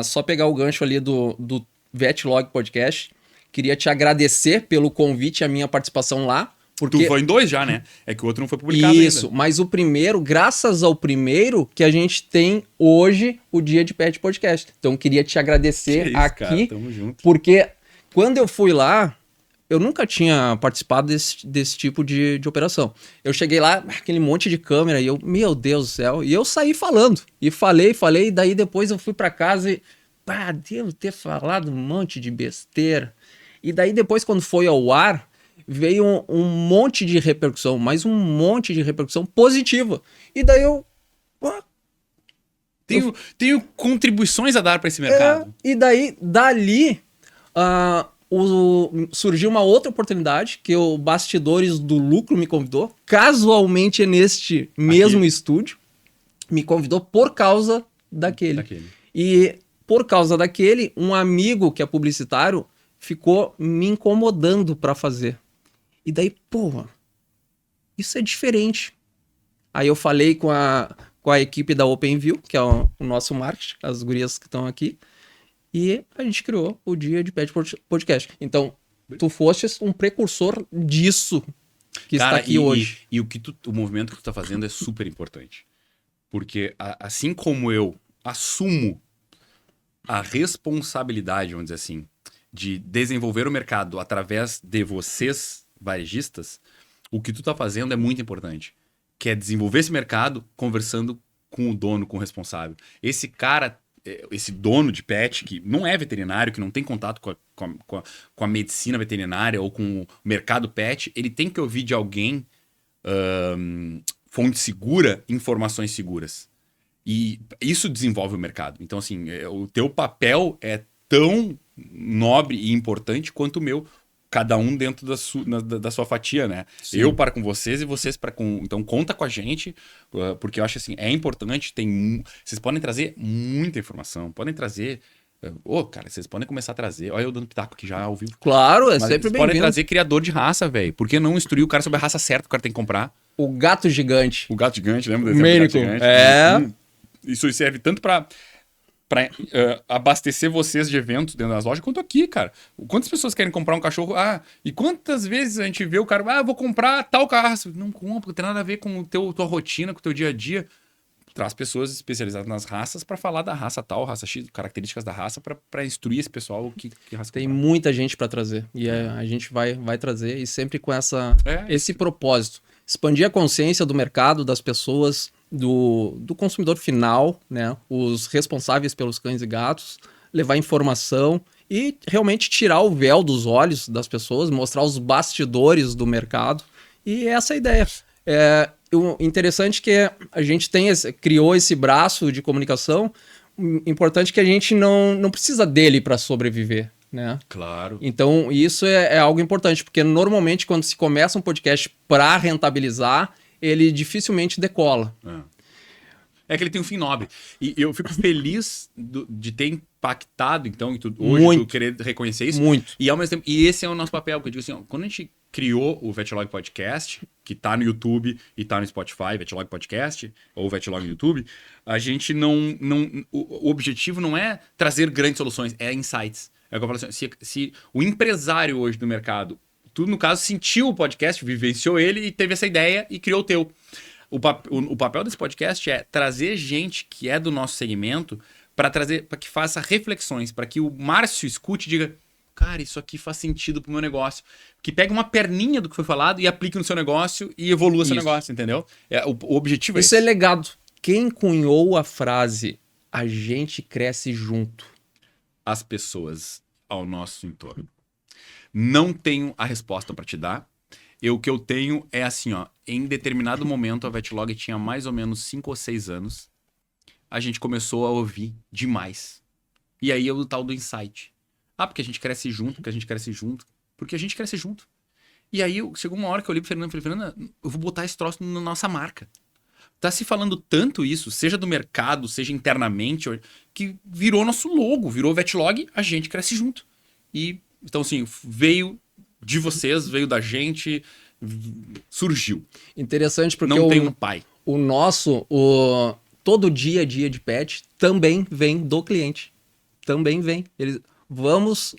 Só pegar o gancho ali do Vetlog Podcast. Queria te agradecer pelo convite e a minha participação lá. Porque... Tu foi em 2 já, né? É que o outro não foi publicado Isso, ainda. mas o primeiro, graças ao primeiro, que a gente tem hoje o Dia de Pet Podcast. Então, queria te agradecer Que isso, aqui, cara, tamo junto. porque quando eu fui lá, eu nunca tinha participado desse tipo de operação. Eu cheguei lá, aquele monte de câmera, e eu, meu Deus do céu, e eu saí falando. E falei, e daí depois eu fui pra casa e, devo ter falado um monte de besteira. E daí depois, quando foi ao ar, veio um monte de repercussão, mas um monte de repercussão positiva. E daí eu... Tenho contribuições a dar para esse mercado. E daí, dali, surgiu uma outra oportunidade, que o Bastidores do Lucro me convidou, casualmente neste mesmo estúdio, me convidou por causa daquele. E por causa daquele, um amigo que é publicitário ficou me incomodando para fazer. E daí, porra, isso é diferente. Aí eu falei com a equipe da OpenView, que é o nosso marketing, as gurias que estão aqui, e a gente criou o Dia de Pet Podcast. Então, tu fostes um precursor disso que está aqui hoje. E o movimento que tu tá fazendo é super importante. Porque assim como eu assumo a responsabilidade, vamos dizer assim, de desenvolver o mercado através de vocês, varejistas, o que tu tá fazendo é muito importante. Que é desenvolver esse mercado conversando com o dono, com o responsável. Esse cara, esse dono de pet, que não é veterinário, que não tem contato com a medicina veterinária ou com o mercado pet, ele tem que ouvir de alguém, fonte segura, informações seguras. E isso desenvolve o mercado. Então, assim, o teu papel é tão nobre e importante quanto o meu, cada um dentro da sua fatia, né? Sim. Eu para com vocês e vocês para com... Então, conta com a gente, porque eu acho assim, é importante, vocês podem trazer muita informação, podem trazer... cara, vocês podem começar a trazer... Olha eu dando pitaco aqui já ao vivo. Claro, é mas sempre bem-vindo. Podem trazer criador de raça, velho. Por que não instruir o cara sobre a raça certa que o cara tem que comprar? O gato gigante. O gato gigante, lembra? O Mênico. Isso serve tanto para abastecer vocês de eventos dentro das lojas, quanto aqui, cara. Quantas pessoas querem comprar um cachorro? E quantas vezes a gente vê o cara, vou comprar tal raça. Não compra, não tem nada a ver com tua rotina, com o teu dia a dia. Traz pessoas especializadas nas raças para falar da raça tal, raça X, características da raça, para instruir esse pessoal que raça tem comprar. Muita gente para trazer. E a gente vai trazer, e sempre com esse propósito. Expandir a consciência do mercado, das pessoas, do consumidor final, né? Os responsáveis pelos cães e gatos, levar informação e realmente tirar o véu dos olhos das pessoas, mostrar os bastidores do mercado. E essa é a ideia. O interessante é que a gente criou esse braço de comunicação. Importante que a gente não precisa dele para sobreviver. né? Claro. Então, isso é algo importante, porque normalmente quando se começa um podcast para rentabilizar, ele dificilmente decola. É que ele tem um fim nobre. E eu fico feliz de ter impactado, então, e hoje Muito. tu querer reconhecer isso. Muito. E ao mesmo tempo, e esse é o nosso papel, porque eu digo assim, ó, quando a gente criou o Vetlog Podcast, que tá no YouTube e tá no Spotify, Vetlog Podcast, ou Vetlog no YouTube, a gente o objetivo não é trazer grandes soluções, é insights. É o que eu falo assim, se o empresário hoje do mercado, tu, no caso, sentiu o podcast, vivenciou ele e teve essa ideia e criou o teu. O papel desse podcast é trazer gente que é do nosso segmento para que faça reflexões, para que o Márcio escute e diga, cara, isso aqui faz sentido pro meu negócio. Que pegue uma perninha do que foi falado e aplique no seu negócio e evolua seu negócio, entendeu? O objetivo é Isso é legado. Quem cunhou a frase "a gente cresce junto"? As pessoas ao nosso entorno. Não tenho a resposta para te dar. O que eu tenho é assim, ó, em determinado momento a Vetlog tinha mais ou menos 5 ou 6 anos. A gente começou a ouvir demais. E aí é o tal do insight. Porque a gente cresce junto, porque a gente cresce junto. Porque a gente cresce junto. E aí chegou uma hora que eu olhei pro Fernando e falei, Fernanda, eu vou botar esse troço na nossa marca. Tá se falando tanto isso, seja do mercado, seja internamente, que virou nosso logo, virou Vetlog, a gente cresce junto. E, então assim, veio de vocês, veio da gente, surgiu. Interessante porque Não tem um pai. o nosso, todo dia a dia de pet também vem do cliente. Também vem. Vamos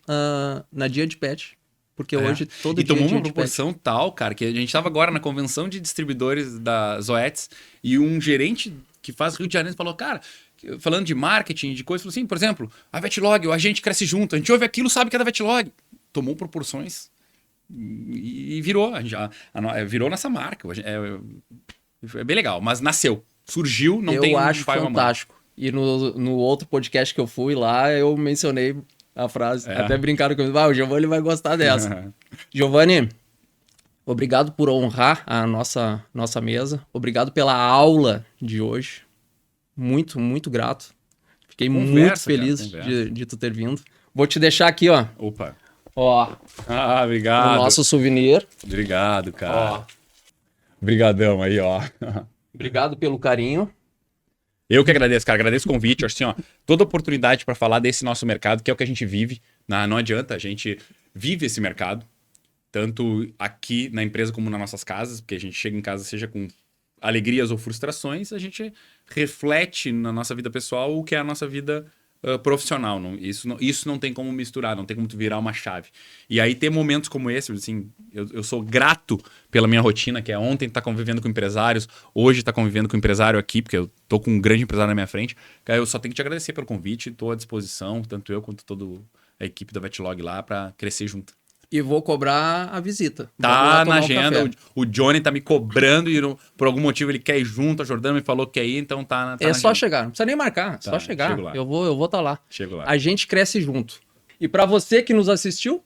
na dia de pet. Porque hoje todo e dia tomou é dia uma de proporção tal, cara, que a gente tava agora na convenção de distribuidores da Zoetis e um gerente que faz Rio de Janeiro falou, cara, falando de marketing, de coisas, falou assim, por exemplo, a Vetlog, a gente cresce junto, a gente ouve aquilo, sabe que é da Vetlog. Tomou proporções e virou, virou nossa marca. É bem legal, mas nasceu, surgiu, não tem Eu acho pai fantástico. E no outro podcast que eu fui lá, eu mencionei a frase, até brincaram comigo, o Giovanni vai gostar dessa. Giovanni, obrigado por honrar a nossa mesa, obrigado pela aula de hoje, muito, muito grato. Fiquei muito feliz de tu ter vindo. Vou te deixar aqui, ó. Opa. Ó. Obrigado. O nosso souvenir. Obrigado, cara. Ó. Obrigadão aí, ó. Obrigado pelo carinho. Eu que agradeço, cara. Agradeço o convite. Acho assim, ó, toda oportunidade para falar desse nosso mercado, que é o que a gente vive. Não adianta, a gente vive esse mercado, tanto aqui na empresa como nas nossas casas, porque a gente chega em casa, seja com alegrias ou frustrações, a gente reflete na nossa vida pessoal o que é a nossa vida profissional. Isso não tem como misturar, não tem como tu virar uma chave. E aí ter momentos como esse, assim, eu sou grato pela minha rotina, que é ontem estar convivendo com empresários, hoje estar convivendo com empresário aqui, porque eu tô com um grande empresário na minha frente. Eu só tenho que te agradecer pelo convite, estou à disposição, tanto eu quanto toda a equipe da Vetlog lá, para crescer junto. E vou cobrar a visita. Tá na agenda, o Johnny tá me cobrando e por algum motivo ele quer ir junto, a Jordana me falou que quer ir, então tá é na só chegar, não precisa nem marcar, Tá, só chegar. chego lá. Eu vou estar lá. Chego lá. A gente cresce junto. E para você que nos assistiu,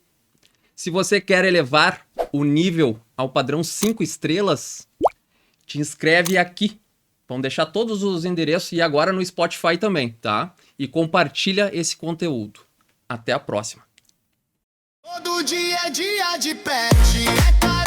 se você quer elevar o nível ao padrão 5 estrelas, te inscreve aqui. Vamos deixar todos os endereços e agora no Spotify também, tá? E compartilha esse conteúdo. Até a próxima. Todo dia é dia de pet. É